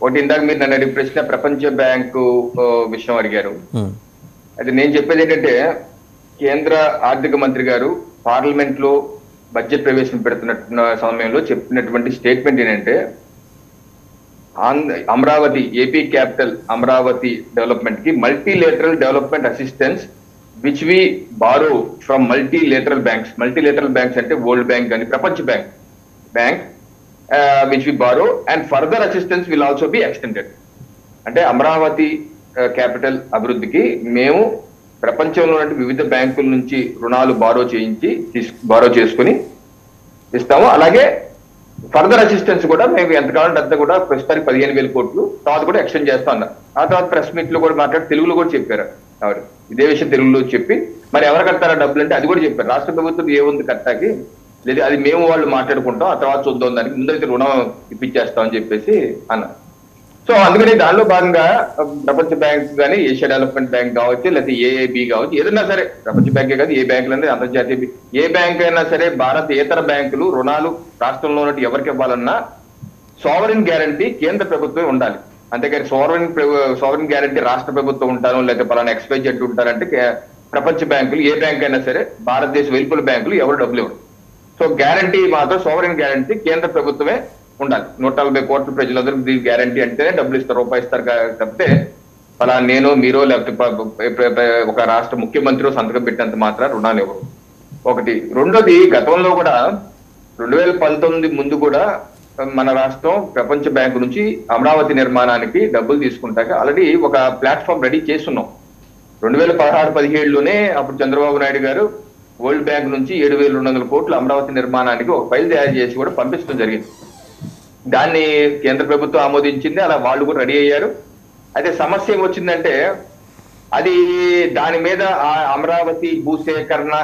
ఒకటి, ఇందాక మీరు నన్ను అడిగిన ప్రశ్న ప్రపంచ బ్యాంకు విషయం అడిగారు. అయితే నేను చెప్పేది ఏంటంటే, కేంద్ర ఆర్థిక మంత్రి గారు పార్లమెంట్ లో బడ్జెట్ ప్రవేశం పెడుతున్న సమయంలో చెప్పినటువంటి స్టేట్మెంట్ ఏంటంటే, Amaravati AP capital Amaravati development కి multilateral development assistance which we borrow from multilateral banks. Multilateral banks అంటే వరల్డ్ బ్యాంక్ కానీ ప్రపంచ bank which we borrow and further assistance will also be extended. అంటే అమరావతి క్యాపిటల్ అభివృద్ధికి మేము ప్రపంచంలో వివిధ బ్యాంకుల నుంచి రుణాలు బారో చేసుకుని ఇస్తాము. అలాగే ఫర్దర్ అసిస్టెన్స్ కూడా మేము ఎంత కావాలంటే అంతా కూడా ప్రస్తుతానికి 15,000 కోట్లు, తర్వాత కూడా ఎక్స్టెండ్ చేస్తా అన్నారు. ఆ తర్వాత ప్రెస్ మీట్ లో కూడా మాట్లాడి తెలుగులో కూడా చెప్పారు ఆవిడ ఇదే విషయం తెలుగులో చెప్పి మరి ఎవరు కట్టారా డబ్బులు అంటే అది కూడా చెప్పారు. రాష్ట్ర ప్రభుత్వం ఏముంది కట్టాకి, లేదు అది మేము వాళ్ళు మాట్లాడుకుంటాం, ఆ తర్వాత చూద్దాం, దానికి ముందైతే రుణం ఇప్పించేస్తాం అని చెప్పేసి అన్నారు. సో అందుకని దానిలో భాగంగా ప్రపంచ బ్యాంక్ కానీ, ఏషియా డెవలప్మెంట్ బ్యాంక్ కావచ్చు, లేకపోతే ఏఐబి కావచ్చు, ఏదైనా సరే ప్రపంచ బ్యాంకే కాదు, ఏ బ్యాంకులు అనేది అంతర్జాతీయ ఏ బ్యాంక్ అయినా సరే భారతేతర బ్యాంకులు రుణాలు రాష్ట్రంలో ఉన్నట్టు ఎవరికి ఇవ్వాలన్నా సావరిన్ గ్యారంటీ కేంద్ర ప్రభుత్వమే ఉండాలి. అంతేకాని సావరిన్ గ్యారంటీ రాష్ట్ర ప్రభుత్వం ఉంటాను, లేకపోతే పలానా ఎక్స్పైజెడ్ ఉంటారంటే ప్రపంచ బ్యాంకులు ఏ బ్యాంక్ అయినా సరే భారతదేశ వెలుపల బ్యాంకులు ఎవరు డబ్బులు ఇవ్వరు. సో గ్యారంటీ మాత్రం సావరిన్ గ్యారంటీ కేంద్ర ప్రభుత్వమే ఉండాలి. 140 కోట్ల ప్రజలందరూ దీని గ్యారంటీ అంటేనే డబ్బులు ఇస్తారు, రూపాయి ఇస్తారు. తప్పితే అలా నేను మీరు లేకపోతే ఒక రాష్ట్ర ముఖ్యమంత్రి సంతకం పెట్టినంత మాత్రం రుణాలు ఇవ్వరు. ఒకటి. రెండోది, గతంలో కూడా 2019 ముందు కూడా మన రాష్ట్రం ప్రపంచ బ్యాంకు నుంచి అమరావతి నిర్మాణానికి డబ్బులు తీసుకుంటాక ఆల్రెడీ ఒక ప్లాట్ఫామ్ రెడీ చేస్తున్నాం. 2016-17లోనే అప్పుడు చంద్రబాబు నాయుడు గారు వరల్డ్ బ్యాంక్ నుంచి 7,200 కోట్లు అమరావతి నిర్మాణానికి ఒక ఫైల్ తయారు చేసి కూడా పంపించడం జరిగింది. దాన్ని కేంద్ర ప్రభుత్వం ఆమోదించింది, అలా వాళ్ళు కూడా రెడీ అయ్యారు. అయితే సమస్య ఏమొచ్చిందంటే అది దాని మీద ఆ అమరావతి భూసేకరణ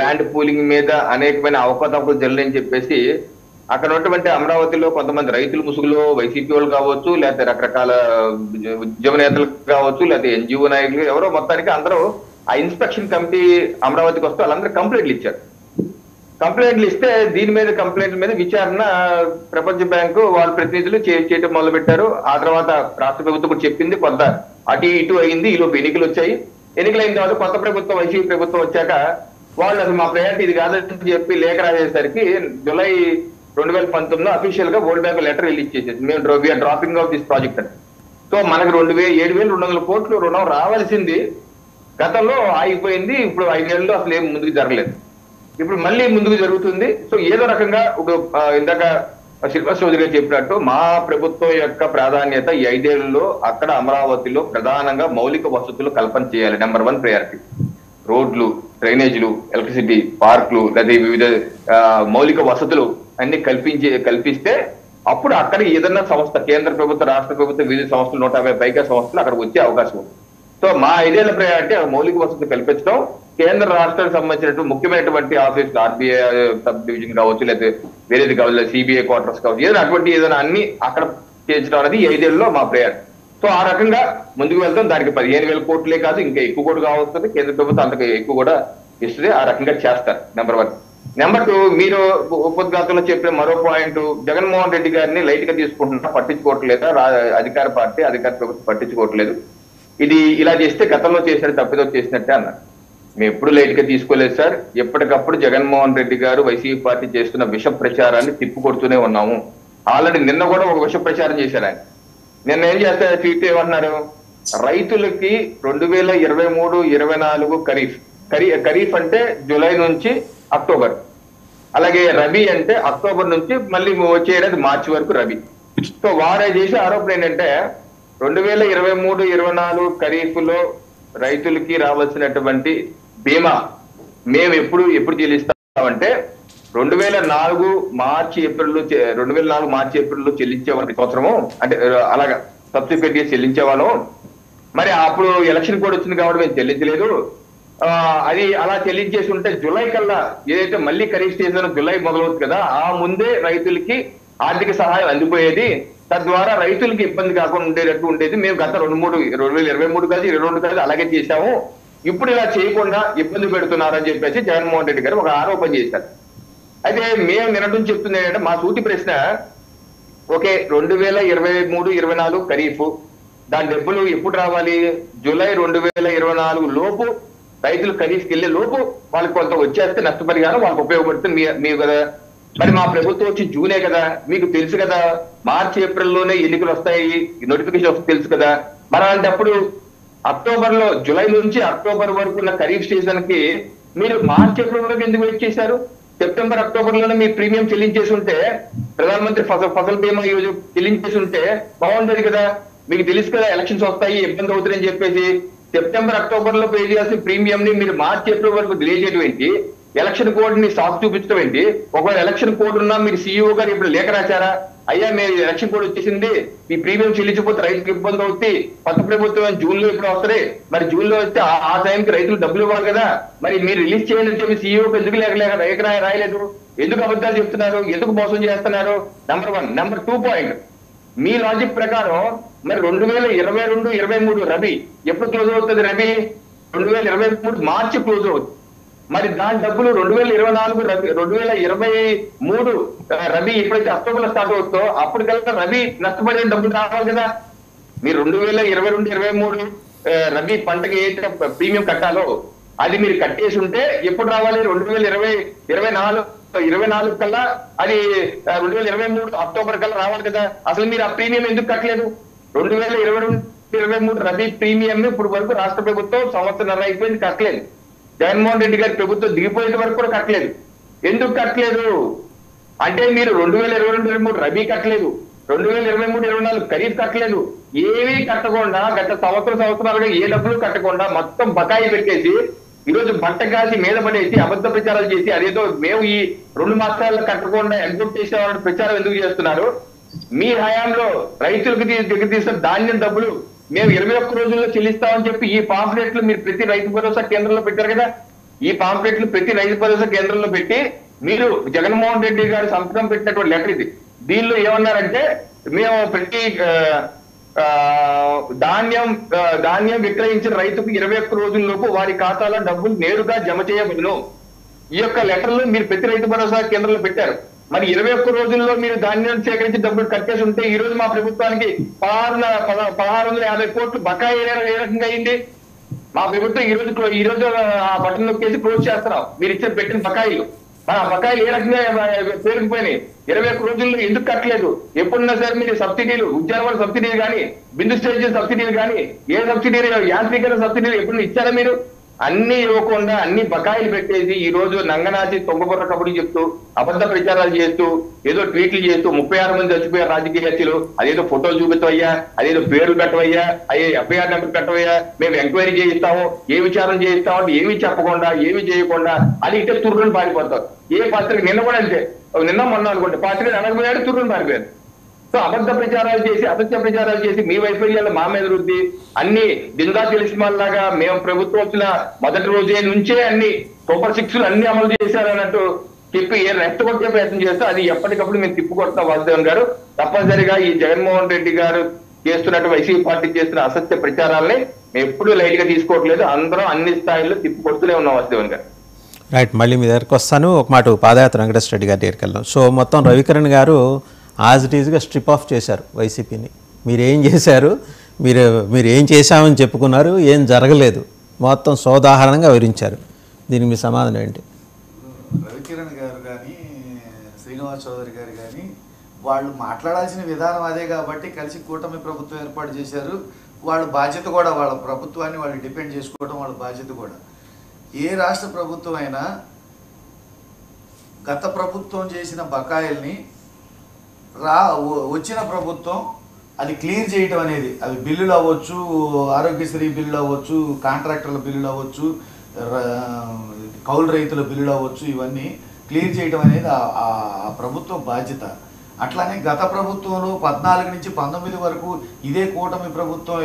ల్యాండ్ పూలింగ్ మీద అనేకమైన అవకతవకలు జరిగాయని చెప్పేసి అక్కడ ఉన్నటువంటి అమరావతిలో కొంతమంది రైతులు ముసుగులో వైసీపీ వాళ్ళు కావచ్చు, లేకపోతే రకరకాల ఉద్యమ నేతలు కావచ్చు, లేకపోతే ఎన్జిఓ నాయకులు ఎవరో మొత్తానికి అందరూ ఆ ఇన్స్పెక్షన్ కమిటీ అమరావతికి వస్తే వాళ్ళందరూ కంప్లైంట్లు ఇచ్చారు. కంప్లైంట్లు ఇస్తే దీని మీద కంప్లైంట్ల మీద విచారణ ప్రపంచ బ్యాంకు వాళ్ళ ప్రతినిధులు చేయటం మొదలు పెట్టారు. ఆ తర్వాత రాష్ట్ర ప్రభుత్వం కూడా చెప్పింది, కొంత అటు ఇటు అయింది. ఈలోపు ఎన్నికలు వచ్చాయి. ఎన్నికలైన తర్వాత కొత్త ప్రభుత్వం వైసీపీ ప్రభుత్వం వచ్చాక వాళ్ళు అసలు మా ప్రయారిటీ ఇది కాదని చెప్పి లేఖ రాసేసరికి జూలై 2019 అఫీషియల్ గా వరల్డ్ బ్యాంక్ లెటర్ రిలీజ్ చేసేది, మేము we are dropping off this project అని. సో మనకు 7,200 కోట్లు రుణం రావాల్సింది గతంలో ఆగిపోయింది. ఇప్పుడు 5 ఏళ్ళలో అసలు ఏం ముందుకు జరగలేదు, ఇప్పుడు మళ్ళీ ముందుకు జరుగుతుంది. సో ఏదో రకంగా ఇప్పుడు ఇందాక శ్రీనివాస్ చౌదరి గారు చెప్పినట్టు మా ప్రభుత్వం యొక్క ప్రాధాన్యత ఈ 5 ఏళ్లలో అక్కడ అమరావతిలో ప్రధానంగా మౌలిక వసతులు కల్పన చేయాలి. Number 1 priority. రోడ్లు, డ్రైనేజీలు, ఎలక్ట్రిసిటీ, పార్కులు, లేదా వివిధ మౌలిక వసతులు అన్ని కల్పిస్తే అప్పుడు అక్కడ ఏదన్నా సంస్థ, కేంద్ర ప్రభుత్వ, రాష్ట్ర ప్రభుత్వ, వివిధ సంస్థలు 150 పైగా సంస్థలు అక్కడ వచ్చే అవకాశం ఉంది. సో మా 5 ఏళ్ల ప్రయారిటీ మౌలిక వసతులు కల్పించడం, కేంద్ర రాష్ట్రానికి సంబంధించినటువంటి ముఖ్యమైనటువంటి ఆఫీసులు, ఆర్బీఐ సబ్ డివిజన్ కావచ్చు, లేకపోతే వేరేది కావచ్చు, సిబిఐ క్వార్టర్స్ కావచ్చు, ఏదైనా అన్ని అక్కడ చేర్చడం అనేది 5 ఏళ్లలో మా ప్రయారిటీ. సో ఆ రకంగా ముందుకు వెళ్తాం. దానికి 15,000 కోట్లే కాదు, ఇంకా ఎక్కువ కూడా కావస్తుంది. కేంద్ర ప్రభుత్వం అంతకు ఎక్కువ కూడా ఇస్తుంది. ఆ రకంగా చేస్తారు. నెంబర్ 1. నెంబర్ 2, మీరు ఉపద్ఘాతంలో చెప్పిన మరో పాయింట్, జగన్మోహన్ రెడ్డి గారిని లైట్ గా తీసుకుంటున్నా, పట్టించుకోవట్లేదు అధికార పార్టీ, అధికార ప్రభుత్వం పట్టించుకోవట్లేదు. ఇది ఇలా చేస్తే గతంలో చేసినట్టు తప్పిదో చేసినట్టే అన్నారు. మేము ఎప్పుడు లైట్ గా తీసుకోలేదు సార్. ఎప్పటికప్పుడు జగన్మోహన్ రెడ్డి గారు వైసీపీ పార్టీ చేస్తున్న విష ప్రచారాన్ని తిప్పుకొడుతూనే ఉన్నాము. ఆల్రెడీ నిన్న కూడా ఒక విష ప్రచారం చేశారు ఆయన. నిన్న ఏం చేస్తారు, ట్వీట్ ఏమన్నారు, రైతులకి 2023-24 ఖరీఫ్ అంటే జూలై నుంచి అక్టోబర్, అలాగే రబీ అంటే అక్టోబర్ నుంచి మళ్ళీ వచ్చే ఏడాది మార్చి వరకు రబీ. సో వారే చేసే ఆరోపణ ఏంటంటే 2023-24 ఖరీఫ్ లో రైతులకి రావాల్సినటువంటి బీమా మేము ఎప్పుడు చెల్లిస్తామంటే 2004 మార్చి ఏప్రిల్లో చెల్లించేవాళ్ళం సంవత్సరము, అంటే అలాగా సబ్సిక్వెంట్ గా చెల్లించేవాళ్ళం. మరి అప్పుడు ఎలక్షన్ కోడ్ వచ్చింది కాబట్టి మేము చెల్లించలేదు. అది అలా చెల్లించేసి ఉంటే జూలై కల్లా ఏదైతే మళ్ళీ ఖరీఫ్ సీజన్ జూలై మొదలవుతుంది కదా, ఆ ముందే రైతులకి ఆర్థిక సహాయం అందిపోయేది. తద్వారా రైతులకి ఇబ్బంది కాకుండా ఉండేది. మేము గత 2023 కాదు 22 కాదు అలాగే చేశాము. ఇప్పుడు ఇలా చేయకుండా ఇబ్బంది పెడుతున్నారని చెప్పేసి జగన్మోహన్ రెడ్డి గారు ఒక ఆరోపణ చేశారు. అయితే మేము నిన్నటి చెప్తుంది ఏంటంటే, మా సూటి ప్రశ్న, ఓకే 2023-24 ఖరీఫ్, దాని డబ్బులు ఎప్పుడు రావాలి? జూలై 2024 లోపు రైతులు ఖరీఫ్కి వెళ్ళే లోపు వాళ్ళకి కొంత వచ్చేస్తే నష్టపరిహారం వాళ్ళకి ఉపయోగపడుతుంది మీరు కదా. మరి మా ప్రభుత్వం వచ్చి జూనే కదా, మీకు తెలుసు కదా, మార్చి ఏప్రిల్లోనే ఎన్నికలు వస్తాయి, నోటిఫికేషన్ వస్తుంది తెలుసు కదా. మరి అలాంటప్పుడు అక్టోబర్లో, జూలై నుంచి అక్టోబర్ వరకు ఉన్న ఖరీఫ్ సీజన్ కి మీరు మార్చి ఏప్రిల్ వరకు ఎందుకు వెయిట్ చేశారు? సెప్టెంబర్ అక్టోబర్ లోనే మీ ప్రీమియం చెల్లించేసి ఉంటే, ప్రధానమంత్రి ఫసల్ బీమా యోజన చెల్లించేసి ఉంటే బాగుండేది కదా. మీకు తెలుసు కదా ఎలక్షన్స్ వస్తాయి, ఇబ్బంది అవుతుందని చెప్పేసి సెప్టెంబర్ అక్టోబర్ లో పే చేయాల్సిన ప్రీమియం ని మీరు మార్చి ఏప్రిల్ వరకు డిలే చేయడం ఏంటి? ఎలక్షన్ కోడ్ ని సాఫ్ చూపించడం ఏంటి? ఒకవేళ ఎలక్షన్ కోడ్ ఉన్నా మీరు సీఈఓ గారు ఇప్పుడు లేఖ రాశారా? అయ్యా మీరు ఎలక్షన్ కోడ్ వచ్చేసింది, ఈ ప్రీమియం చెల్లించిపోతే రైతులకు ఇబ్బంది అవుతుంది, కొత్త ప్రభుత్వం జూన్ లో ఇప్పుడు వస్తుంది, మరి జూన్ లో వస్తే ఆ టైంకి రైతులు డబ్బులు ఇవ్వాలి కదా, మరి మీరు రిలీజ్ చేయండి అని చెప్పి సీఈఓకి ఎందుకు లేఖ రాయలేదు? ఎందుకు అబద్ధాలు చెప్తున్నారు? ఎందుకు మోసం చేస్తున్నారు? నెంబర్ 1. నెంబర్ 2 పాయింట్, మీ లాజిక్ ప్రకారం మరి 2022-23 రబీ ఎప్పుడు క్లోజ్ అవుతుంది? రబీ 2023 మార్చి క్లోజ్ అవుతుంది. మరి దాని డబ్బులు 2023 రబీ ఎప్పుడైతే అక్టోబర్ లో స్టార్ట్ అవుతుందో అప్పటికల్లా రబీ నష్టపడిన డబ్బులు రావాలి కదా. మీరు 2022-23 రబీ పంటకి ఏ ప్రీమియం కట్టాలో అది మీరు కట్టేసి ఉంటే ఎప్పుడు రావాలి? 2024 కల్లా అది 2023 అక్టోబర్ కల్లా రావాలి కదా. అసలు మీరు ఆ ప్రీమియం ఎందుకు కట్టలేదు? 2022-23 రబీ ప్రీమియం ఇప్పుడు వరకు రాష్ట్ర ప్రభుత్వం సంవత్సరం అయిపోయింది కట్టలేదు. జగన్మోహన్ రెడ్డి గారి ప్రభుత్వం దిగిపోయేంత వరకు కూడా కట్టలేదు. ఎందుకు కట్టలేదు అంటే మీరు 2022-23 రబీ కట్టలేదు, 2023-24 ఖరీఫ్ కట్టలేదు, ఏమీ కట్టకుండా గత సంవత్సరాలుగా ఏ డబ్బులు కట్టకుండా మొత్తం బకాయి పెట్టేసి ఈరోజు బట్ట కాసి మీద పడేసి అబద్ధ ప్రచారాలు చేసి అదేదో మేము ఈ 2 మాసాల్లో కట్టకుండా ఎగ్జిట్ చేసే వాళ్ళ ప్రచారం ఎందుకు చేస్తున్నారు? మీ హయాంలో రైతులకు దగ్గర తీసిన ధాన్యం డబ్బులు మేము 21 రోజుల్లో చెల్లిస్తామని చెప్పి ఈ పాంప్లెట్లు మీరు ప్రతి రైతు భరోసా కేంద్రంలో పెట్టారు కదా. ఈ పాంప్లెట్లు ప్రతి రైతు భరోసా కేంద్రంలో పెట్టి మీరు జగన్మోహన్ రెడ్డి గారు సంతకం పెట్టినటువంటి లెటర్ ఇది. దీనిలో ఏమన్నారంటే మేము ప్రతి ధాన్యం విక్రయించిన రైతుకు 21 రోజుల్లోపు వారి ఖాతాలో డబ్బులు నేరుగా జమ చేయబడును. ఈ యొక్క లెటర్లు మీరు ప్రతి రైతు భరోసా కేంద్రంలో పెట్టారు. మరి 21 రోజుల్లో మీరు ధాన్యం సేకరించి డబ్బులు కట్టేసి ఉంటే ఈ రోజు మా ప్రభుత్వానికి 1650 కోట్లు బకాయి ఏ రకంగా అయింది? మా ప్రభుత్వం ఈ రోజు ఆ బటన్ నొక్కేసి క్లోజ్ చేస్తున్నాం మీరు ఇచ్చిన పెట్టిన బకాయిలు. మన బకాయిలు ఏ రకంగా పేరుకుపోయినాయి? 21 రోజుల్లో ఎందుకు కట్టలేదు? ఎప్పుడున్నా సరే మీరు సబ్సిడీలు, ఉద్యానవన సబ్సిడీలు కానీ, బిందు స్టేషన్ సబ్సిడీలు కానీ, ఏ సబ్సిడీలు, యాంత్రీకరణ సబ్సిడీలు ఎప్పుడు ఇచ్చారా మీరు? అన్ని ఇవ్వకుండా అన్ని బకాయిలు పెట్టేసి ఈ రోజు నంగనాచి తొంగబుర్ర కబుర్లు చెప్తూ అబద్ధ ప్రచారాలు చేస్తూ ఏదో ట్వీట్లు చేస్తూ 36 మంది చచ్చిపోయారు రాజకీయవేత్తలు, అదేదో ఫోటోలు చూపించవయ్యా, అదేదో పేర్లు పెట్టవయ్యా, అయ్యే ఎఫ్ఐఆర్ నెంబర్ పెట్టవయ్యా, మేము ఎంక్వైరీ చేయిస్తాము, ఏ విచారణ చేయిస్తాము అంటే ఏమీ చెప్పకుండా ఏమీ చేయకుండా అది ఇట్టే తుర్రుని పారిపోతారు. ఏ పత్రిక నిన్న కూడా అంతే, నిన్న మొన్న అనుకుంటే పత్రిక అనకపోయాడు తుర్రుని పారిపోయారు. సో అబద్ధ ప్రచారాలు చేసి అసత్య ప్రచారాలు చేసి మీ వైఫల్యాలు మా మీద రుద్ది అన్ని దిందా తెలిసిమల్లాగా మేము ప్రభుత్వం వచ్చిన మొదటి రోజే నుంచే అన్ని సూపర్ 6 అన్ని అమలు చేశారన్నట్టు చెప్పి రెచ్చగొట్టే ప్రయత్నం చేస్తే అది ఎప్పటికప్పుడు మేము తిప్పుకొడతాం. వాసుదేవన్ గారు తప్పనిసరిగా ఈ జగన్మోహన్ రెడ్డి గారు చేస్తున్నట్టు వైసీపీ పార్టీ చేస్తున్న అసత్య ప్రచారాలని మేము ఎప్పుడూ లైట్ గా తీసుకోవట్లేదు. అందరం అన్ని స్థాయిల్లో తిప్పుకొడుతూనే ఉన్నాం వాసుదేవన్ గారు. రైట్, మళ్ళీ మీ దగ్గరకు వస్తాను. ఒక మాట పాదయాత్ర వెంకటేశ్వర రెడ్డి గారి దగ్గరికి వెళ్దాం. సో మొత్తం రవికిరణ్ గారు యాజ్ ఇట్ ఈజ్గా స్ట్రిప్ ఆఫ్ చేశారు వైసీపీని. మీరేం చేశారు, మీరు ఏం చేశామని చెప్పుకున్నారు, ఏం జరగలేదు, మొత్తం సోదాహరణంగా వివరించారు. దీనికి మీ సమాధానం ఏంటి? రవికిరణ్ గారు కానీ శ్రీనివాస్ చౌదరి గారు కానీ వాళ్ళు మాట్లాడాల్సిన విధానం అదే కాబట్టి కలిసి కూటమి ప్రభుత్వం ఏర్పాటు చేశారు. వాళ్ళ బాధ్యత కూడా, వాళ్ళ ప్రభుత్వాన్ని వాళ్ళు డిపెండ్ చేసుకోవడం వాళ్ళ బాధ్యత కూడా. ఏ రాష్ట్ర ప్రభుత్వం అయినా గత ప్రభుత్వం చేసిన బకాయిల్ని వచ్చిన ప్రభుత్వం అది క్లియర్ చేయటం అనేది, అవి బిల్లులు అవ్వచ్చు, ఆరోగ్యశ్రీ బిల్లులు అవ్వచ్చు, కాంట్రాక్టర్ల బిల్లులు అవ్వచ్చు, కౌలు రైతుల బిల్లులు అవ్వచ్చు, ఇవన్నీ క్లియర్ చేయటం అనేది ఆ ప్రభుత్వం బాధ్యత. అట్లానే గత ప్రభుత్వంలో 14 నుంచి 19 వరకు ఇదే కూటమి ప్రభుత్వం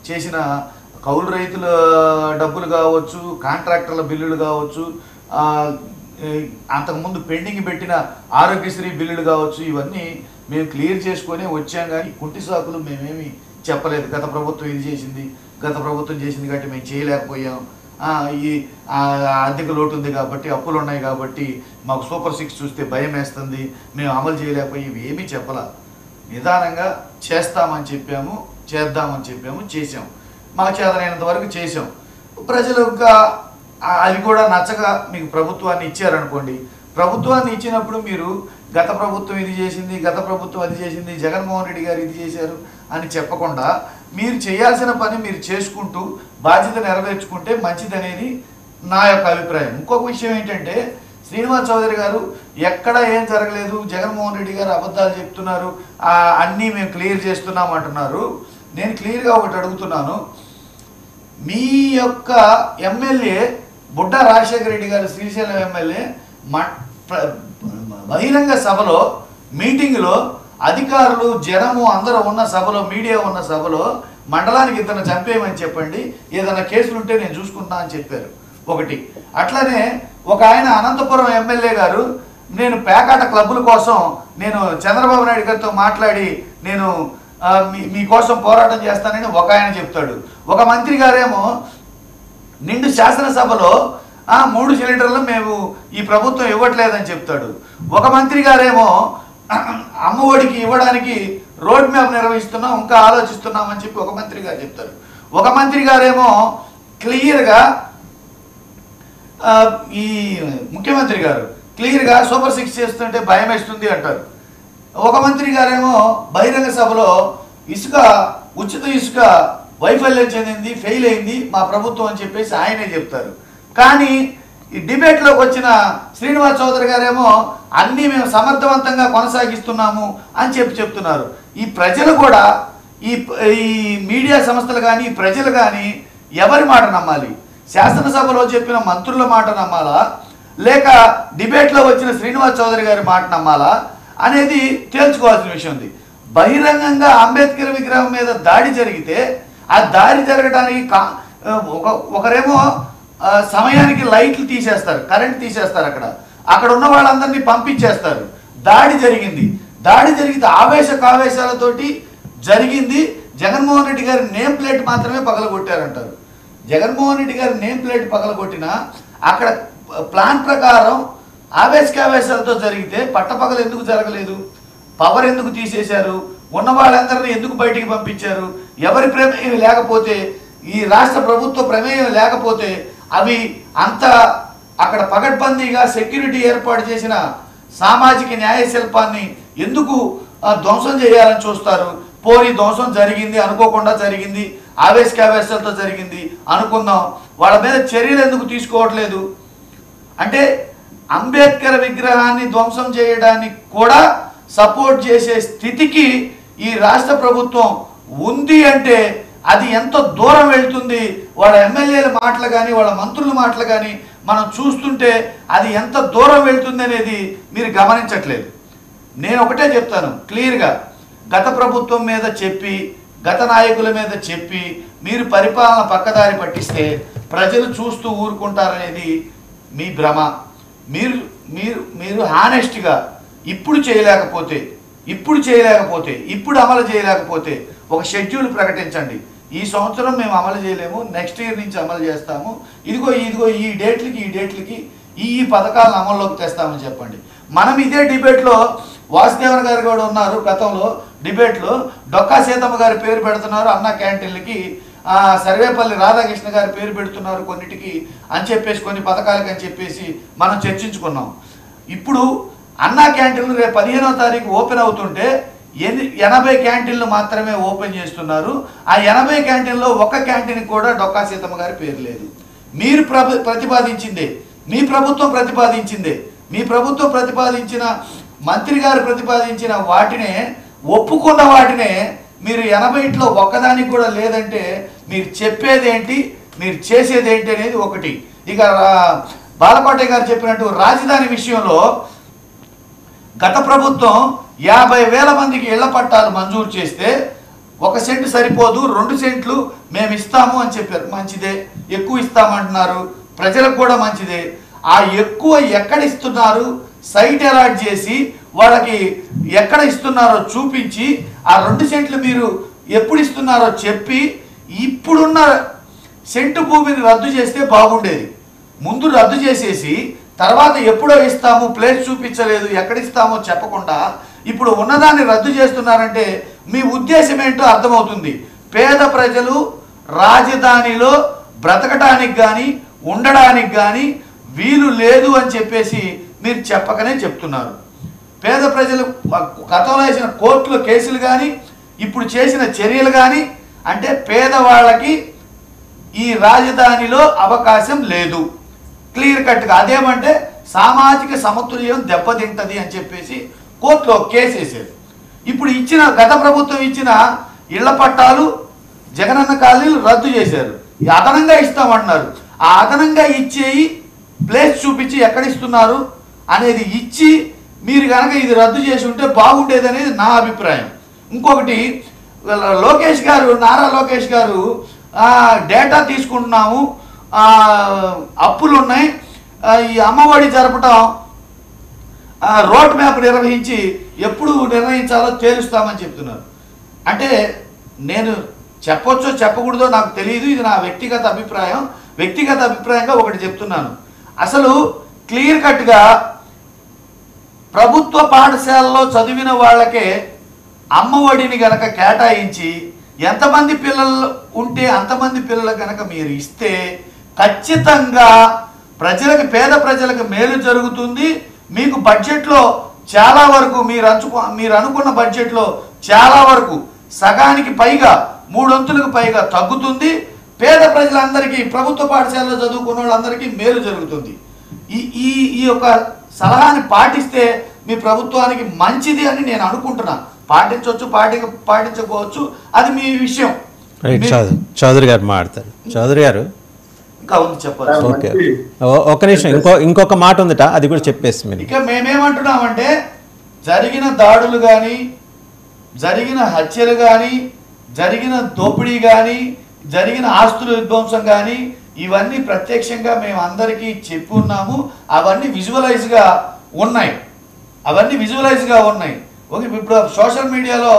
చేసిన కౌలు రైతుల డబ్బులు కావచ్చు, కాంట్రాక్టర్ల బిల్లులు కావచ్చు, అంతకుముందు పెండింగ్ పెట్టిన ఆరోగ్యశ్రీ బిల్లులు కావచ్చు, ఇవన్నీ మేము క్లియర్ చేసుకొని వచ్చాం. కానీ కుంటి సాకులు మేమేమి చెప్పలేదు. గత ప్రభుత్వం ఇది చేసింది, గత ప్రభుత్వం చేసింది కాబట్టి మేము చేయలేకపోయాం, ఈ ఆర్థిక లోటు ఉంది కాబట్టి, అప్పులు ఉన్నాయి కాబట్టి మాకు సూపర్ 6 చూస్తే భయం వేస్తుంది, మేము అమలు చేయలేకపోయి, ఇవి ఏమీ చెప్పాల. నిదానంగా చేస్తామని చెప్పాము, చేద్దామని చెప్పాము, చేసాం. మాకు చేతనైనంత వరకు చేసాం. ప్రజలు ఇంకా అది కూడా నచ్చక మీకు ప్రభుత్వాన్ని ఇచ్చారనుకోండి, ప్రభుత్వాన్ని ఇచ్చినప్పుడు మీరు గత ప్రభుత్వం ఇది చేసింది, గత ప్రభుత్వం అది చేసింది, జగన్మోహన్ రెడ్డి గారు ఇది చేశారు అని చెప్పకుండా మీరు చేయాల్సిన పని మీరు చేసుకుంటూ బాధ్యత నెరవేర్చుకుంటే మంచిదనేది నా యొక్క అభిప్రాయం. ఇంకొక విషయం ఏంటంటే, శ్రీనివాస్ చౌదరి గారు ఎక్కడ ఏం జరగలేదు, జగన్మోహన్ రెడ్డి గారు అబద్ధాలు చెప్తున్నారు, అన్నీ మేము క్లియర్ చేస్తున్నాం అంటున్నారు. నేను క్లియర్గా ఒకటి అడుగుతున్నాను, మీ యొక్క ఎమ్మెల్యే బుడ్డా రాజశేఖర రెడ్డి గారు శ్రీశైలం ఎమ్మెల్యే బహిరంగ సభలో మీటింగ్లో అధికారులు జనము అందరూ ఉన్న సభలో మీడియా ఉన్న సభలో మండలానికి ఇతను చంపేయమని చెప్పండి, ఏదైనా కేసులు ఉంటే నేను చూసుకుంటా అని చెప్పారు. ఒకటి అట్లనే ఒక ఆయన అనంతపురం ఎమ్మెల్యే గారు నేను పేకాట క్లబ్బుల కోసం నేను చంద్రబాబు నాయుడు గారితో మాట్లాడి నేను మీకోసం పోరాటం చేస్తానని ఒక ఆయన చెప్తాడు. ఒక మంత్రి గారేమో నిండు శాసనసభలో 3 సిలిండర్లు మేము ఈ ప్రభుత్వం ఇవ్వట్లేదని చెప్తాడు. ఒక మంత్రి గారేమో అమ్మఒడికి ఇవ్వడానికి రోడ్ మ్యాప్ నిర్వహిస్తున్నాం, ఇంకా ఆలోచిస్తున్నామని చెప్పి ఒక మంత్రి గారు చెప్తారు. ఒక మంత్రి గారేమో క్లియర్గా ఈ ముఖ్యమంత్రి గారు క్లియర్గా సూపర్ 6 చేస్తుంటే భయం వేస్తుంది అంటారు. ఒక మంత్రి గారేమో బహిరంగ సభలో ఉచిత ఇసుక వైఫల్యం చెందింది, ఫెయిల్ అయింది మా ప్రభుత్వం అని చెప్పేసి ఆయనే చెప్తారు. కానీ ఈ డిబేట్లోకి వచ్చిన శ్రీనివాస్ చౌదరి గారేమో అన్నీ మేము సమర్థవంతంగా కొనసాగిస్తున్నాము అని చెప్తున్నారు. ఈ ప్రజలు కూడా ఈ మీడియా సంస్థలు కానీ ప్రజలు కానీ ఎవరి మాట నమ్మాలి? శాసనసభలో చెప్పిన మంత్రుల మాట నమ్మాలా, లేక డిబేట్లో వచ్చిన శ్రీనివాస్ చౌదరి గారి మాట నమ్మాలా అనేది తేల్చుకోవాల్సిన విషయం ఉంది. బహిరంగంగా అంబేద్కర్ విగ్రహం మీద దాడి జరిగితే ఆ దాడి జరగడానికి ఒకరేమో సమయానికి లైట్లు తీసేస్తారు, కరెంట్ తీసేస్తారు, అక్కడ ఉన్న వాళ్ళందరినీ పంపించేస్తారు. దాడి జరిగితే ఆవేశాలతోటి జరిగింది. జగన్మోహన్ రెడ్డి గారి నేమ్ ప్లేట్ మాత్రమే పగలగొట్టారంటారు. జగన్మోహన్ రెడ్డి గారి నేమ్ ప్లేట్ పగలగొట్టినా అక్కడ ప్లాన్ ప్రకారం ఆవేశాలతో జరిగితే పట్టపగలు ఎందుకు జరగలేదు? పవర్ ఎందుకు తీసేశారు? ఉన్న వాళ్ళందరినీ ఎందుకు బయటికి పంపించారు? ఎవరి ప్రమేయం లేకపోతే, ఈ రాష్ట్ర ప్రభుత్వ ప్రమేయం లేకపోతే అవి అంత అక్కడ పగడ్బందీగా సెక్యూరిటీ ఏర్పాటు చేసిన సామాజిక న్యాయ శిల్పాన్ని ఎందుకు ధ్వంసం చేయాలని చూస్తారు? పోనీ ధ్వంసం జరిగింది, అనుకోకుండా జరిగింది, ఆవేశాలతో జరిగింది అనుకుందాం, వాళ్ళ మీద చర్యలు ఎందుకు తీసుకోవట్లేదు? అంటే అంబేద్కర్ విగ్రహాన్ని ధ్వంసం చేయడానికి కూడా సపోర్ట్ చేసే స్థితికి ఈ రాష్ట్ర ప్రభుత్వం ఉంది అంటే అది ఎంత దూరం వెళ్తుంది? వాళ్ళ ఎమ్మెల్యేల మాటలు కానీ వాళ్ళ మంత్రుల మాటలు కానీ మనం చూస్తుంటే అది ఎంత దూరం వెళ్తుంది అనేది మీరు గమనించట్లేదు. నేను ఒకటే చెప్తాను క్లియర్గా, గత ప్రభుత్వం మీద చెప్పి గత నాయకుల మీద చెప్పి మీరు పరిపాలన పక్కదారి పట్టిస్తే ప్రజలు చూస్తూ ఊరుకుంటారనేది మీ భ్రమ. మీరు మీరు మీరు హానెస్ట్గా ఇప్పుడు అమలు చేయలేకపోతే ఒక షెడ్యూల్ ప్రకటించండి. ఈ సంవత్సరం మేము అమలు చేయలేము, నెక్స్ట్ ఇయర్ నుంచి అమలు చేస్తాము, ఇదిగో ఈ డేట్లకి ఈ పథకాలను అమల్లోకి తెస్తామని చెప్పండి. మనం ఇదే డిబేట్లో వాసుదేవన్ గారు కూడా ఉన్నారు. గతంలో డిబేట్లో డొక్కా సీతమ్మ గారి పేరు పెడుతున్నారు అన్నా క్యాంటీన్లకి, సర్వేపల్లి రాధాకృష్ణ గారి పేరు పెడుతున్నారు కొన్నిటికి అని చెప్పేసి, కొన్ని పథకాలకి అని చెప్పేసి మనం చర్చించుకున్నాం. ఇప్పుడు అన్నా క్యాంటీన్లు రేపు 15వ తారీఖు ఓపెన్ అవుతుంటే 80 క్యాంటీన్లు మాత్రమే ఓపెన్ చేస్తున్నారు. ఆ 80 క్యాంటీన్లో ఒక్క క్యాంటీన్కి కూడా డొక్కా సీతమ్మ గారి పేరు లేదు. మీరు ప్రతిపాదించిందే, మీ ప్రభుత్వం ప్రతిపాదించిన మంత్రి గారు ప్రతిపాదించిన వాటినే, ఒప్పుకున్న వాటినే మీరు 80లో ఒక్కదానికి కూడా లేదంటే మీరు చెప్పేదేంటి, మీరు చేసేదేంటి అనేది ఒకటి. ఇక బాలకోట గారు చెప్పినట్టు రాజధాని విషయంలో గత ప్రభుత్వం 50,000 మందికి ఇళ్ల పట్టాలు మంజూరు చేస్తే 1 సెంటు సరిపోదు, 2 సెంట్లు మేము ఇస్తాము అని చెప్పారు. మంచిదే, ఎక్కువ ఇస్తామంటున్నారు, ప్రజలకు కూడా మంచిదే. ఆ ఎక్కువ ఎక్కడ ఇస్తున్నారు, సైట్ అలాట్ చేసి వాళ్ళకి ఎక్కడ ఇస్తున్నారో చూపించి ఆ 2 సెంట్లు మీరు ఎప్పుడు ఇస్తున్నారో చెప్పి ఇప్పుడున్న సెంటు భూమిని రద్దు చేస్తే బాగుండేది. ముందు రద్దు చేసేసి తర్వాత ఎప్పుడో ఇస్తాము, ప్లేస్ చూపించలేదు, ఎక్కడ ఇస్తామో చెప్పకుండా ఇప్పుడు ఉన్నదాన్ని రద్దు చేస్తున్నారంటే మీ ఉద్దేశం ఏంటో అర్థమవుతుంది. పేద ప్రజలు రాజధానిలో బ్రతకడానికి కానీ ఉండడానికి కానీ వీలు లేదు అని చెప్పేసి మీరు చెప్పకనే చెప్తున్నారు. పేద ప్రజలు గతంలో వేసిన కోర్టులో కేసులు కానీ ఇప్పుడు చేసిన చర్యలు కానీ అంటే పేదవాళ్ళకి ఈ రాజధానిలో అవకాశం లేదు, క్లియర్ కట్గా. అదేమంటే సామాజిక సమతుల్యం దెబ్బతింటది అని చెప్పేసి కోర్టులో కేసు వేసారు. ఇప్పుడు గత ప్రభుత్వం ఇచ్చిన ఇళ్ల పట్టాలు జగనన్న కాలనీలు రద్దు చేశారు, అదనంగా ఇస్తామంటున్నారు. ఆ అదనంగా ఇచ్చేయి ప్లేస్ చూపించి ఎక్కడ ఇస్తున్నారు అనేది ఇచ్చి మీరు కనుక ఇది రద్దు చేసి ఉంటే బాగుండేది అనేది నా అభిప్రాయం. ఇంకొకటి లోకేష్ గారు, నారా లోకేష్ గారు డేటా తీసుకుంటున్నాము, అప్పులు ఉన్నాయి, ఈ అమ్మఒడి జరపటం రోడ్ మ్యాప్ నిర్వహించి ఎప్పుడు నిర్ణయించాలో తేలుస్తామని చెప్తున్నారు. అంటే నేను చెప్పొచ్చో చెప్పకూడదో నాకు తెలియదు, ఇది నా వ్యక్తిగత అభిప్రాయం. వ్యక్తిగత అభిప్రాయంగా ఒకటి చెప్తున్నాను, అసలు క్లియర్ కట్గా ప్రభుత్వ పాఠశాలలో చదివిన వాళ్ళకే అమ్మఒడిని గనక కేటాయించి ఎంతమంది పిల్లలు ఉంటే అంతమంది పిల్లలు కనుక మీరు ఇస్తే ఖచ్చితంగా ప్రజలకు, పేద ప్రజలకు మేలు జరుగుతుంది. మీకు బడ్జెట్లో చాలా వరకు మీరు అనుకున్న బడ్జెట్లో చాలా వరకు సగానికి పైగా, 3 వంతులకు పైగా తగ్గుతుంది. పేద ప్రజలందరికీ, ప్రభుత్వ పాఠశాలలో చదువుకున్న వాళ్ళందరికీ మేలు జరుగుతుంది. ఈ యొక్క సలహాని పాటిస్తే మీ ప్రభుత్వానికి మంచిది అని నేను అనుకుంటున్నా. పాటించవచ్చు, పాటించకపోవచ్చు, అది మీ విషయం. చౌదరి గారు మాట్లాడతారు. చౌదరి గారు ఇంకా ఉంది చెప్పాలి. ఓకే, ఒక్క నిమిషం, ఇంకొక మాట ఉందట, అది కూడా చెప్పేసి మీరు. ఇక మేమేమంటున్నామంటే జరిగిన దాడులు కానీ, జరిగిన హత్యలు కానీ, జరిగిన దోపిడీ కానీ, జరిగిన ఆస్తుల విధ్వంసం కానీ ఇవన్నీ ప్రత్యక్షంగా మేము అందరికీ చెప్పి ఉన్నాము. అవన్నీ విజువలైజ్గా ఉన్నాయి. ఇప్పుడు సోషల్ మీడియాలో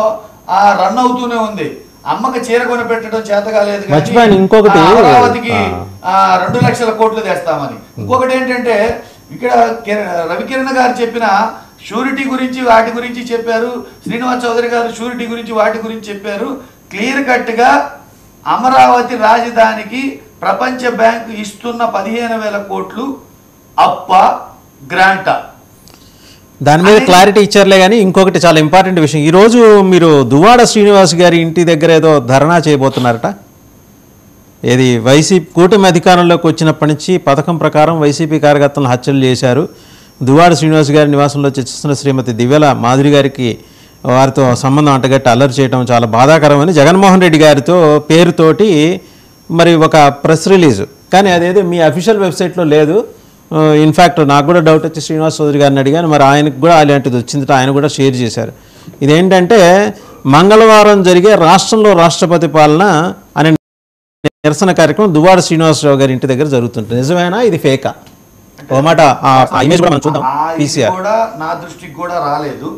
రన్ అవుతూనే ఉంది. అమ్మకి చీర కొని పెట్టడం చేత కాలేదు, ఇంకొకటి అమరావతికి 2 లక్షల కోట్లు తెస్తామని. ఇంకొకటి ఏంటంటే ఇక్కడ రవికిరణ్ గారు చెప్పిన షూరిటీ గురించి వాటి గురించి చెప్పారు, శ్రీనివాస్ చౌదరి గారు షూరిటీ గురించి వాటి గురించి చెప్పారు. క్లియర్ కట్గా అమరావతి రాజధానికి ప్రపంచ బ్యాంకు ఇస్తున్న 15,000 కోట్లు అప్ప గ్రాంటా, దాని మీద క్లారిటీ ఇచ్చారులే. కానీ ఇంకొకటి చాలా ఇంపార్టెంట్ విషయం, ఈరోజు మీరు దువ్వాడ శ్రీనివాస్ గారి ఇంటి దగ్గర ఏదో ధర్నా చేయబోతున్నారట. ఏది వైసీపీ కూటమి అధికారంలోకి వచ్చినప్పటి నుంచి పథకం ప్రకారం వైసీపీ కార్యకర్తలను హత్యలు చేశారు. దువ్వాడ శ్రీనివాస్ గారి నివాసంలో చర్చిస్తున్న శ్రీమతి దివ్యల మాధురి గారికి వారితో సంబంధం అంటగట్టి అల్లరి చేయడం చాలా బాధాకరమని జగన్మోహన్ రెడ్డి గారితో పేరుతోటి మరి ఒక ప్రెస్ రిలీజ్, కానీ అదేదో మీ అఫీషియల్ వెబ్సైట్లో లేదు. ఇన్ఫ్యాక్ట్ నాకు కూడా డౌట్ వచ్చి శ్రీనివాస్ చౌదరి గారిని అడిగాను, మరి ఆయనకు కూడా అలాంటిది వచ్చిందట, ఆయన కూడా షేర్ చేశారు. ఇదేంటంటే మంగళవారం జరిగే రాష్ట్రంలో రాష్ట్రపతి పాలన అనే నిరసన కార్యక్రమం దువ్వాడ శ్రీనివాసరావు గారి ఇంటి దగ్గర జరుగుతుంది. నిజమేనా, ఇది ఫేకా? ఓ మాట ఇమేజ్ కూడా మనం చూద్దాం. కూడా నా దృష్టికి కూడా రాలేదు,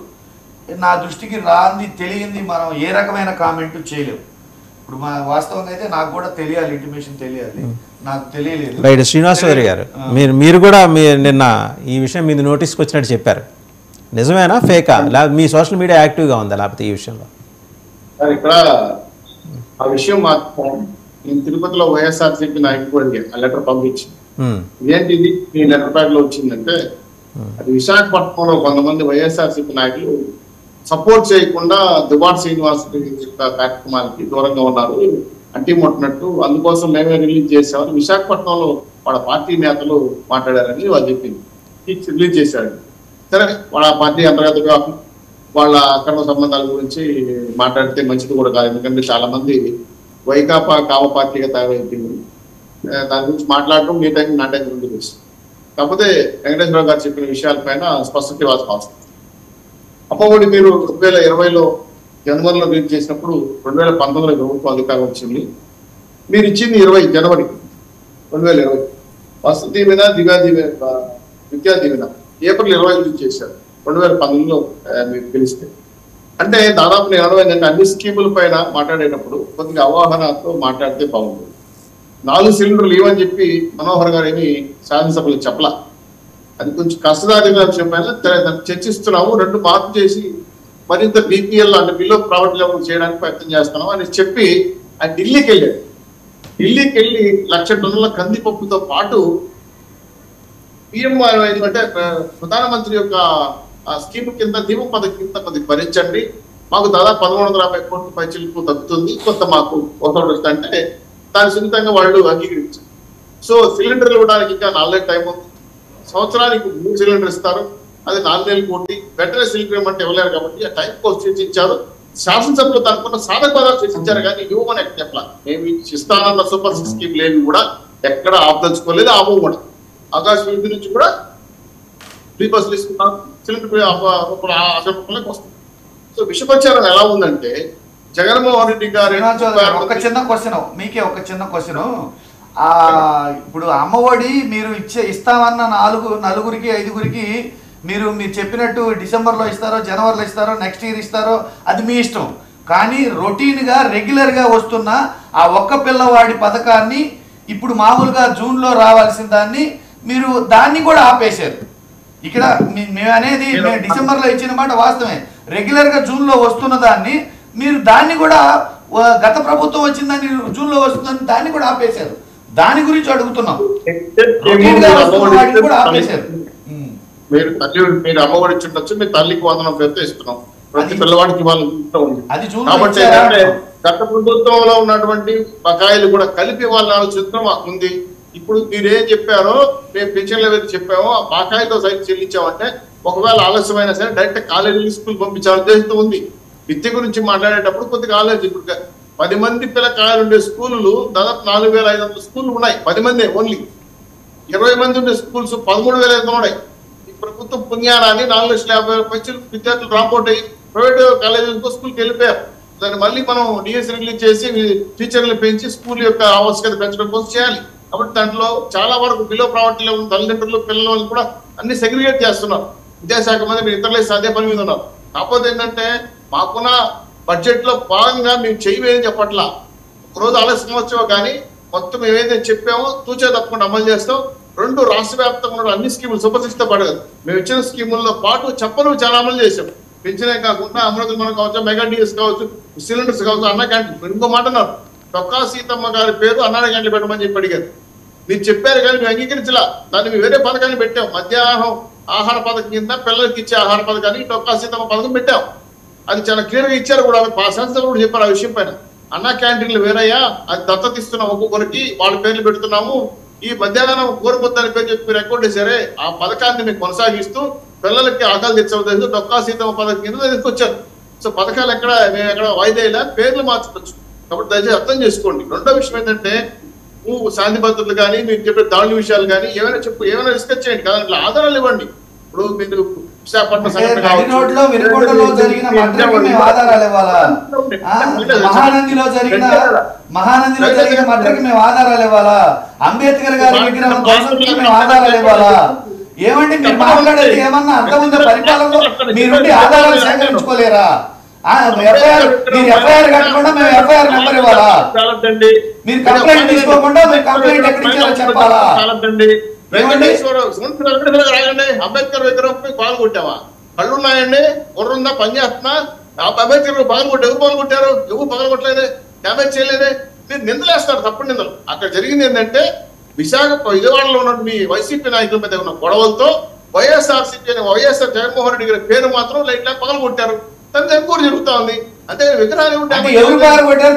నా దృష్టికి రాంది తెలియంది మనం ఏ రకమైన కామెంట్ చేయలేము. ఇప్పుడు వాస్తవంగా అయితే నాకు కూడా తెలియాలి, ఇంటిమేషన్ తెలియాలి, నాకు తెలియలేదు. రైట్, శ్రీనివాస్ చౌదరి గారు మీరు కూడా నిన్న ఈ విషయం మీద నోటీస్కి వచ్చినట్టు చెప్పారు. నిజమేనా, ఫేకా? లేకపోతే మీ సోషల్ మీడియా యాక్టివ్గా ఉందా లేకపోతే ఈ విషయంలో? ఇక్కడ ఆ విషయం మాత్రం నేను తిరుపతిలో వైఎస్ఆర్సీపీ నాయకుడు అడిగాను, ఆ లెటర్ పంపించి ఇదేంటి ఇది ఈ లెటర్ ప్యాడ్ లో వచ్చిందంటే, అది విశాఖపట్నంలో కొంతమంది వైఎస్ఆర్సీపీ నాయకులు సపోర్ట్ చేయకుండా దువ్వాడ శ్రీనివాస్ కార్యక్రమానికి దూరంగా ఉన్నారు, అంటిముట్టినట్టు, అందుకోసం మేమే రిలీజ్ చేసామని విశాఖపట్నంలో వాళ్ళ పార్టీ నేతలు మాట్లాడారని వాళ్ళు చెప్పింది, రిలీజ్ చేశారు. సరే, వాళ్ళ పార్టీ అంతర్గతంగా వాళ్ళ అక్రమ సంబంధాల గురించి మాట్లాడితే మంచిది కూడా కాదు, ఎందుకంటే చాలా మంది వైకాపా కామ పార్టీగా తయారైపోయింది. దాని గురించి మాట్లాడటం మీ టైం నా టైం రెండు తెలుసు. కాకపోతే వెంకటేశ్వరరావు గారు చెప్పిన విషయాలపైన స్పష్టత ఇవ్వాల్సిన అవసరం. అమ్మఒడి మీరు 2020లో జనవరిలో రిలీజ్ చేసినప్పుడు 2019లో ప్రభుత్వం అధికారం వచ్చింది. మీరు ఇచ్చింది 20 జనవరి 2020. వసతి దీవెన, విద్యా దీవెన ఏప్రిల్ 20 రిలీజ్ చేశారు 2019లో మీరు గెలిస్తే. అంటే దాదాపు నేను అనడం అన్ని స్కీముల పైన మాట్లాడేటప్పుడు కొద్దిగా అవగాహనతో మాట్లాడితే బాగుంటుంది. 4 సిలిండర్లు ఇవ్వని చెప్పి మనోహర్ గారు ఏమి శాసనసభలో చెప్పలా, అది కొంచెం కష్టదారిగా విషయం పైన చర్చిస్తున్నాము, 2 మార్పు చేసి మరింత బీపీఎల్ అంటే బిలో ప్రావర్టీ లెవెల్ చేయడానికి ప్రయత్నం చేస్తున్నాం అని చెప్పి ఆయన ఢిల్లీకి వెళ్ళాడు. ఢిల్లీకి వెళ్ళి 1,00,000 టన్నుల కందిపప్పుతో పాటు పిఎం అంటే ప్రధానమంత్రి యొక్క స్కీమ్ కింద దీపం పథకం కింద కొద్దిగా భరించండి, మాకు దాదాపు 1,150 కోట్ల పైచిలకు తగ్గుతుంది, కొంత మాకు అంటే దాని సున్నితంగా వాళ్ళు అంగీకరించారు. సో సిలిండర్లు ఇవ్వడానికి ఇంకా 4 నెలల టైం ఉంది, సంవత్సరానికి 3 సిలిండర్ ఇస్తారు, అది 4 నెలలు కోటి వెంటనే సిలిండర్ ఇవ్వమంటే ఇవ్వలేరు కాబట్టి ఆ టైం కోసం చర్చించారు. శాసనసభలో తనకున్న సాధక పదాలు చర్చించారు, కానీ ఇవ్వమని ఎక్కడ చెప్పలా. మేము ఇస్తానన్న సూపర్ 6 స్కీమ్లు ఏవి కూడా ఎక్కడ ఆపదలుచుకోలేదు, ఆపం కూడా. ఆకాశవాణి నుంచి కూడా ఫ్రీ బస్సులు ఇస్తున్నాం, సిలిండర్ ఆశ్రమంలోకి వస్తుంది. సో విషప్రచారం ఎలా ఉందంటే జగన్మోహన్ రెడ్డి గారు ఒక చిన్న క్వశ్చన్, మీకే ఒక చిన్న క్వశ్చన్. ఇప్పుడు అమ్మఒడి మీరు ఇస్తామన్న నలుగురికి 5గురికి మీరు చెప్పినట్టు డిసెంబర్లో ఇస్తారో జనవరిలో ఇస్తారో నెక్స్ట్ ఇయర్ ఇస్తారో అది మీ ఇష్టం. కానీ రొటీన్గా రెగ్యులర్గా వస్తున్న ఆ ఒక్క పిల్లవాడి పథకాన్ని ఇప్పుడు మామూలుగా జూన్లో రావాల్సిన దాన్ని మీరు దాన్ని కూడా ఆపేశారు. ఇక్కడ మేము అనేది మేము డిసెంబర్లో ఇచ్చిన మాట వాస్తవమే. రెగ్యులర్గా జూన్లో వస్తున్న దాన్ని మీరు దాన్ని కూడా గత ప్రభుత్వం వచ్చిందని జూన్లో వస్తుందని దాన్ని కూడా ఆపేశారు. దాని గురించి అడుగుతున్నాం. మీరు అమ్మఒడి ఇచ్చుండొచ్చు, మీ తల్లికి 100 పేరుతో ఇస్తున్నాం, ప్రతి పిల్లవాడికి వాళ్ళు కాబట్టి గత ప్రభుత్వంలో ఉన్నటువంటి బకాయిలు కూడా కలిపి వాళ్ళ ఆలోచన మాకు ఉంది. ఇప్పుడు మీరేం చెప్పారో మేము పెన్షన్ల మీద చెప్పామో ఆ బకాయితో సైతం చెల్లించామంటే ఒకవేళ ఆలస్యమైనా సరే డైరెక్ట్ కాలేజీ స్కూల్ పంపించాలని ఉద్దేశంతో ఉంది. విద్య గురించి మాట్లాడేటప్పుడు కొద్దిగా ఆలోచన. ఇప్పుడు 10 మంది పిల్లకాయలు ఉండే స్కూళ్ళు దాదాపు 4500 స్కూళ్ళు ఉన్నాయి. 10 మంది ఓన్లీ. 20 మంది ఉండే స్కూల్స్ 13,500 ఉన్నాయి. ఈ ప్రభుత్వం పుణ్యానాన్ని 4,50,000 విద్యార్థులు డ్రాప్అవుట్ అయ్యి ప్రైవేట్ కాలేజీలకు స్కూల్కి వెళ్ళిపోయారు. దాన్ని మళ్ళీ మనం డిఎస్ రిలీజ్ చేసి టీచర్లు పెంచి స్కూల్ యొక్క ఆవశ్యకత పెంచడం కోసం చేయాలి. కాబట్టి దాంట్లో చాలా వరకు బిలో ప్రావర్టీలో ఉన్న తల్లిదండ్రులు పిల్లలు కూడా అన్ని సెగ్రిగేట్ చేస్తున్నారు. విద్యాశాఖ మంది మీరు ఇతరులే అదే పని మీద ఉన్నారు. కాకపోతే ఏంటంటే మాకున్న బడ్జెట్ లో భాగంగా మేము చేయమేదని చెప్పట్లా. ఒకరోజు ఆలస్యం వచ్చామో కానీ మొత్తం ఏవైతే చెప్పామో తూచే తప్పకుండా అమలు చేస్తాం. 2 రాష్ట్ర వ్యాప్తంగా ఉన్న అన్ని స్కీములు సూపర్సిస్తో పడదు. మేము ఇచ్చిన స్కీముల్లో పాటు చెప్పలు చాలా అమలు చేసాం. పెంచినే కాకుండా అమృత మనం కావచ్చు, మెగా డిఎస్ కావచ్చు, సిలిండర్స్ కావచ్చు, అన్న క్యాంటీన్. ఇంకో మాట అన్నారు, తొక్కా సీతమ్మ గారి పేరు అన్న క్యాంటీన్ పెట్టమని చెప్పి అడిగారు. మీరు చెప్పారు కానీ మేము అంగీకరించలా. దాన్ని మేము వేరే పథకాన్ని పెట్టాం. మధ్యాహ్నం ఆహార పథకం కింద పిల్లలకి ఇచ్చే ఆహార పథకాన్ని తొక్కా సీతమ్మ పథకం పెట్టాం. అది చాలా క్లియర్ గా ఇచ్చారు కూడా. సంస్థలు కూడా చెప్పారు ఆ విషయం పైన. అన్న క్యాంటీన్లు వేరయ్యా, అది దత్తత ఇస్తున్నాం, ఒక్కొక్కరికి వాళ్ళ పేర్లు పెడుతున్నాము. ఈ మధ్యాహ్నం కోరుకొద్దని పేరు చెప్పి మీరు రికార్డ్ చేశారే, ఆ పథకాన్ని మీకు కొనసాగిస్తూ పిల్లలకి ఆకలి తెచ్చవద్దు తొక్కా సీతమ్మ పథకం కింద తీసుకొచ్చారు. సో పథకాలు మేము ఎక్కడ వాయిదా పేర్లు మార్చవచ్చు. కాబట్టి దయచేసి అర్థం చేసుకోండి. రెండో విషయం ఏంటంటే నువ్వు శాంతి భద్రతలు కానీ మీరు చెప్పే దాడుల విషయాలు కానీ ఏమైనా డిస్కస్ చేయండి కదా, ఇట్లా ఆధారాలు ఇవ్వండి. ఇప్పుడు మీరు విశాఖపట్నం మహానందిలో జరిగిన మర్డర్కి మేము ఆధారాలు ఇవ్వాలా? అంబేద్కర్ గారి విగ్రహం ధ్వంసానికి మేము ఆధారాలు ఇవ్వాలా? ఏమండి మీరు మాట్లాడేది ఏమన్నా అర్థం ఉందా? పరిపాలనలో మీరుండి ఆధారాలు సేకరించుకోలేరా? ఎఫ్ఐఆర్ కట్టకుండా మేము ఎఫ్ఐఆర్ నెంబర్ ఇవ్వాలా? మీరు కంప్లైంట్ తీసుకోకుండా మీరు కంప్లైంట్ ఎక్కడి నుంచి చెప్పాలా? అంబేద్కర్ విగ్రహం పాల్గొట్టావా? కళ్ళున్నాయండి, బుర్రుందా, పని చేస్తున్నా? అంబేద్కర్ పగలగొట్టు. ఎవరు పగలగొట్టారు? ఎవరు పగలగొట్టలేదే, డ్యామేజ్ చేయలేదే. మీరు నిందలేస్తారు, తప్పుడు నిందలు. అక్కడ జరిగింది ఏంటంటే విజయవాడలో ఉన్న మీ వైసీపీ నాయకుల మీద ఉన్న గొడవలతో వైఎస్ఆర్సీపీ వైఎస్ఆర్ జగన్మోహన్ రెడ్డి గారి పేరు మాత్రం లైట్ పగలగొట్టారు. దానికి ఎంక్వైరీ జరుగుతా ఉంది. అంటే విగ్రహాలు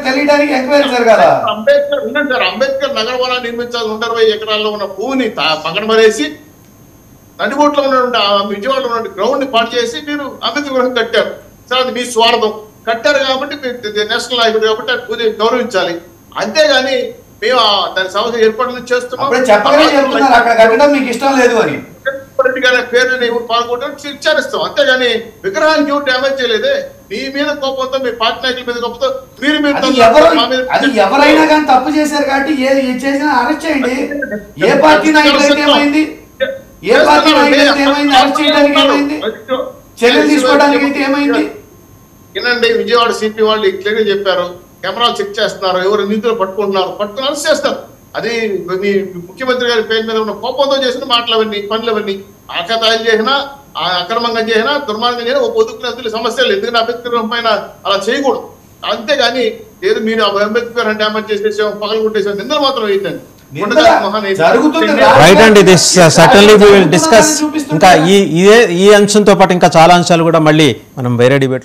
తెలియడానికి ఎంక్వైరీ జరగాల. అంబేద్కర్ వినండి సార్, అంబేద్కర్ నగరవనాన్ని నిర్మించాల్సి 120 ఎకరాల్లో ఉన్న భూమిని పక్కన పడేసి నడిబోట్లో ఉన్నటువంటి విజయవాడలో ఉన్న గ్రౌండ్ ని పాటు చేసి మీరు అంబేద్కర్ విగ్రహం కట్టారు. సార్ అది మీ స్వార్థం. కట్టారు కాబట్టి నేషనల్ నాయకుడు కాబట్టి అది పూజ గౌరవించాలి. అంతేగాని మేము దాని సమస్య ఏర్పాట్లు చేస్తున్నాం. మీకు ఇష్టం లేదు అని పేరుని ఎవరు పాల్గొంటారు విచారిస్తాం. అంతేగాని విగ్రహానికి ఎవరు డ్యామేజ్ చేయలేదే. మీ మీద కోపంతో మీ పార్టీ నాయకుల మీద కోపంతో అది ఎవరైనా కానీ తప్పు చేశారు కాబట్టి చేసినా అరెస్ట్ చేయండి. ఏ పార్టీ నాయకులు అయితే ఏమైంది? ఏ పార్టీ నాయకులు అయితే ఏమైంది? అరెస్ట్ చేయడానికి ఏమైంది? చర్యలు తీసుకోవడానికి అయితే ఏమైంది? వినండి, విజయవాడ సిపి వాళ్ళు క్లియర్ గా చెప్పారు. కెమెరాలు చెక్ చేస్తున్నారు, ఎవరు నిధులు పట్టుకుని అరెస్ట్ చేస్తారు. అది మీ ముఖ్యమంత్రి గారి పేరు మీద ఉన్న కోపంతో చేసిన మాటలు అవన్నీ, పనులు అవన్నీ. ఆకతాయిలు చేసినా, అక్రమంగా చేసినా, దుర్మార్గం చేసినా ఒప్పుకునే సమస్య లేదు. ఎందుకంటే అంబేద్కర్ పైన అలా చేయకూడదు. అంతేగాని లేదు మీరు అంబేద్కర్ డ్యామేజ్ చేసేసాం, పగలు కొట్టేసాం నిందలు మాత్రం ఏంటండి. రైట్ అండి, this certainly we will discuss. ఇంకా ఈ అంశంతో పాటు ఇంకా చాలా అంశాలు కూడా మళ్ళీ మనం వేరే డిబేట్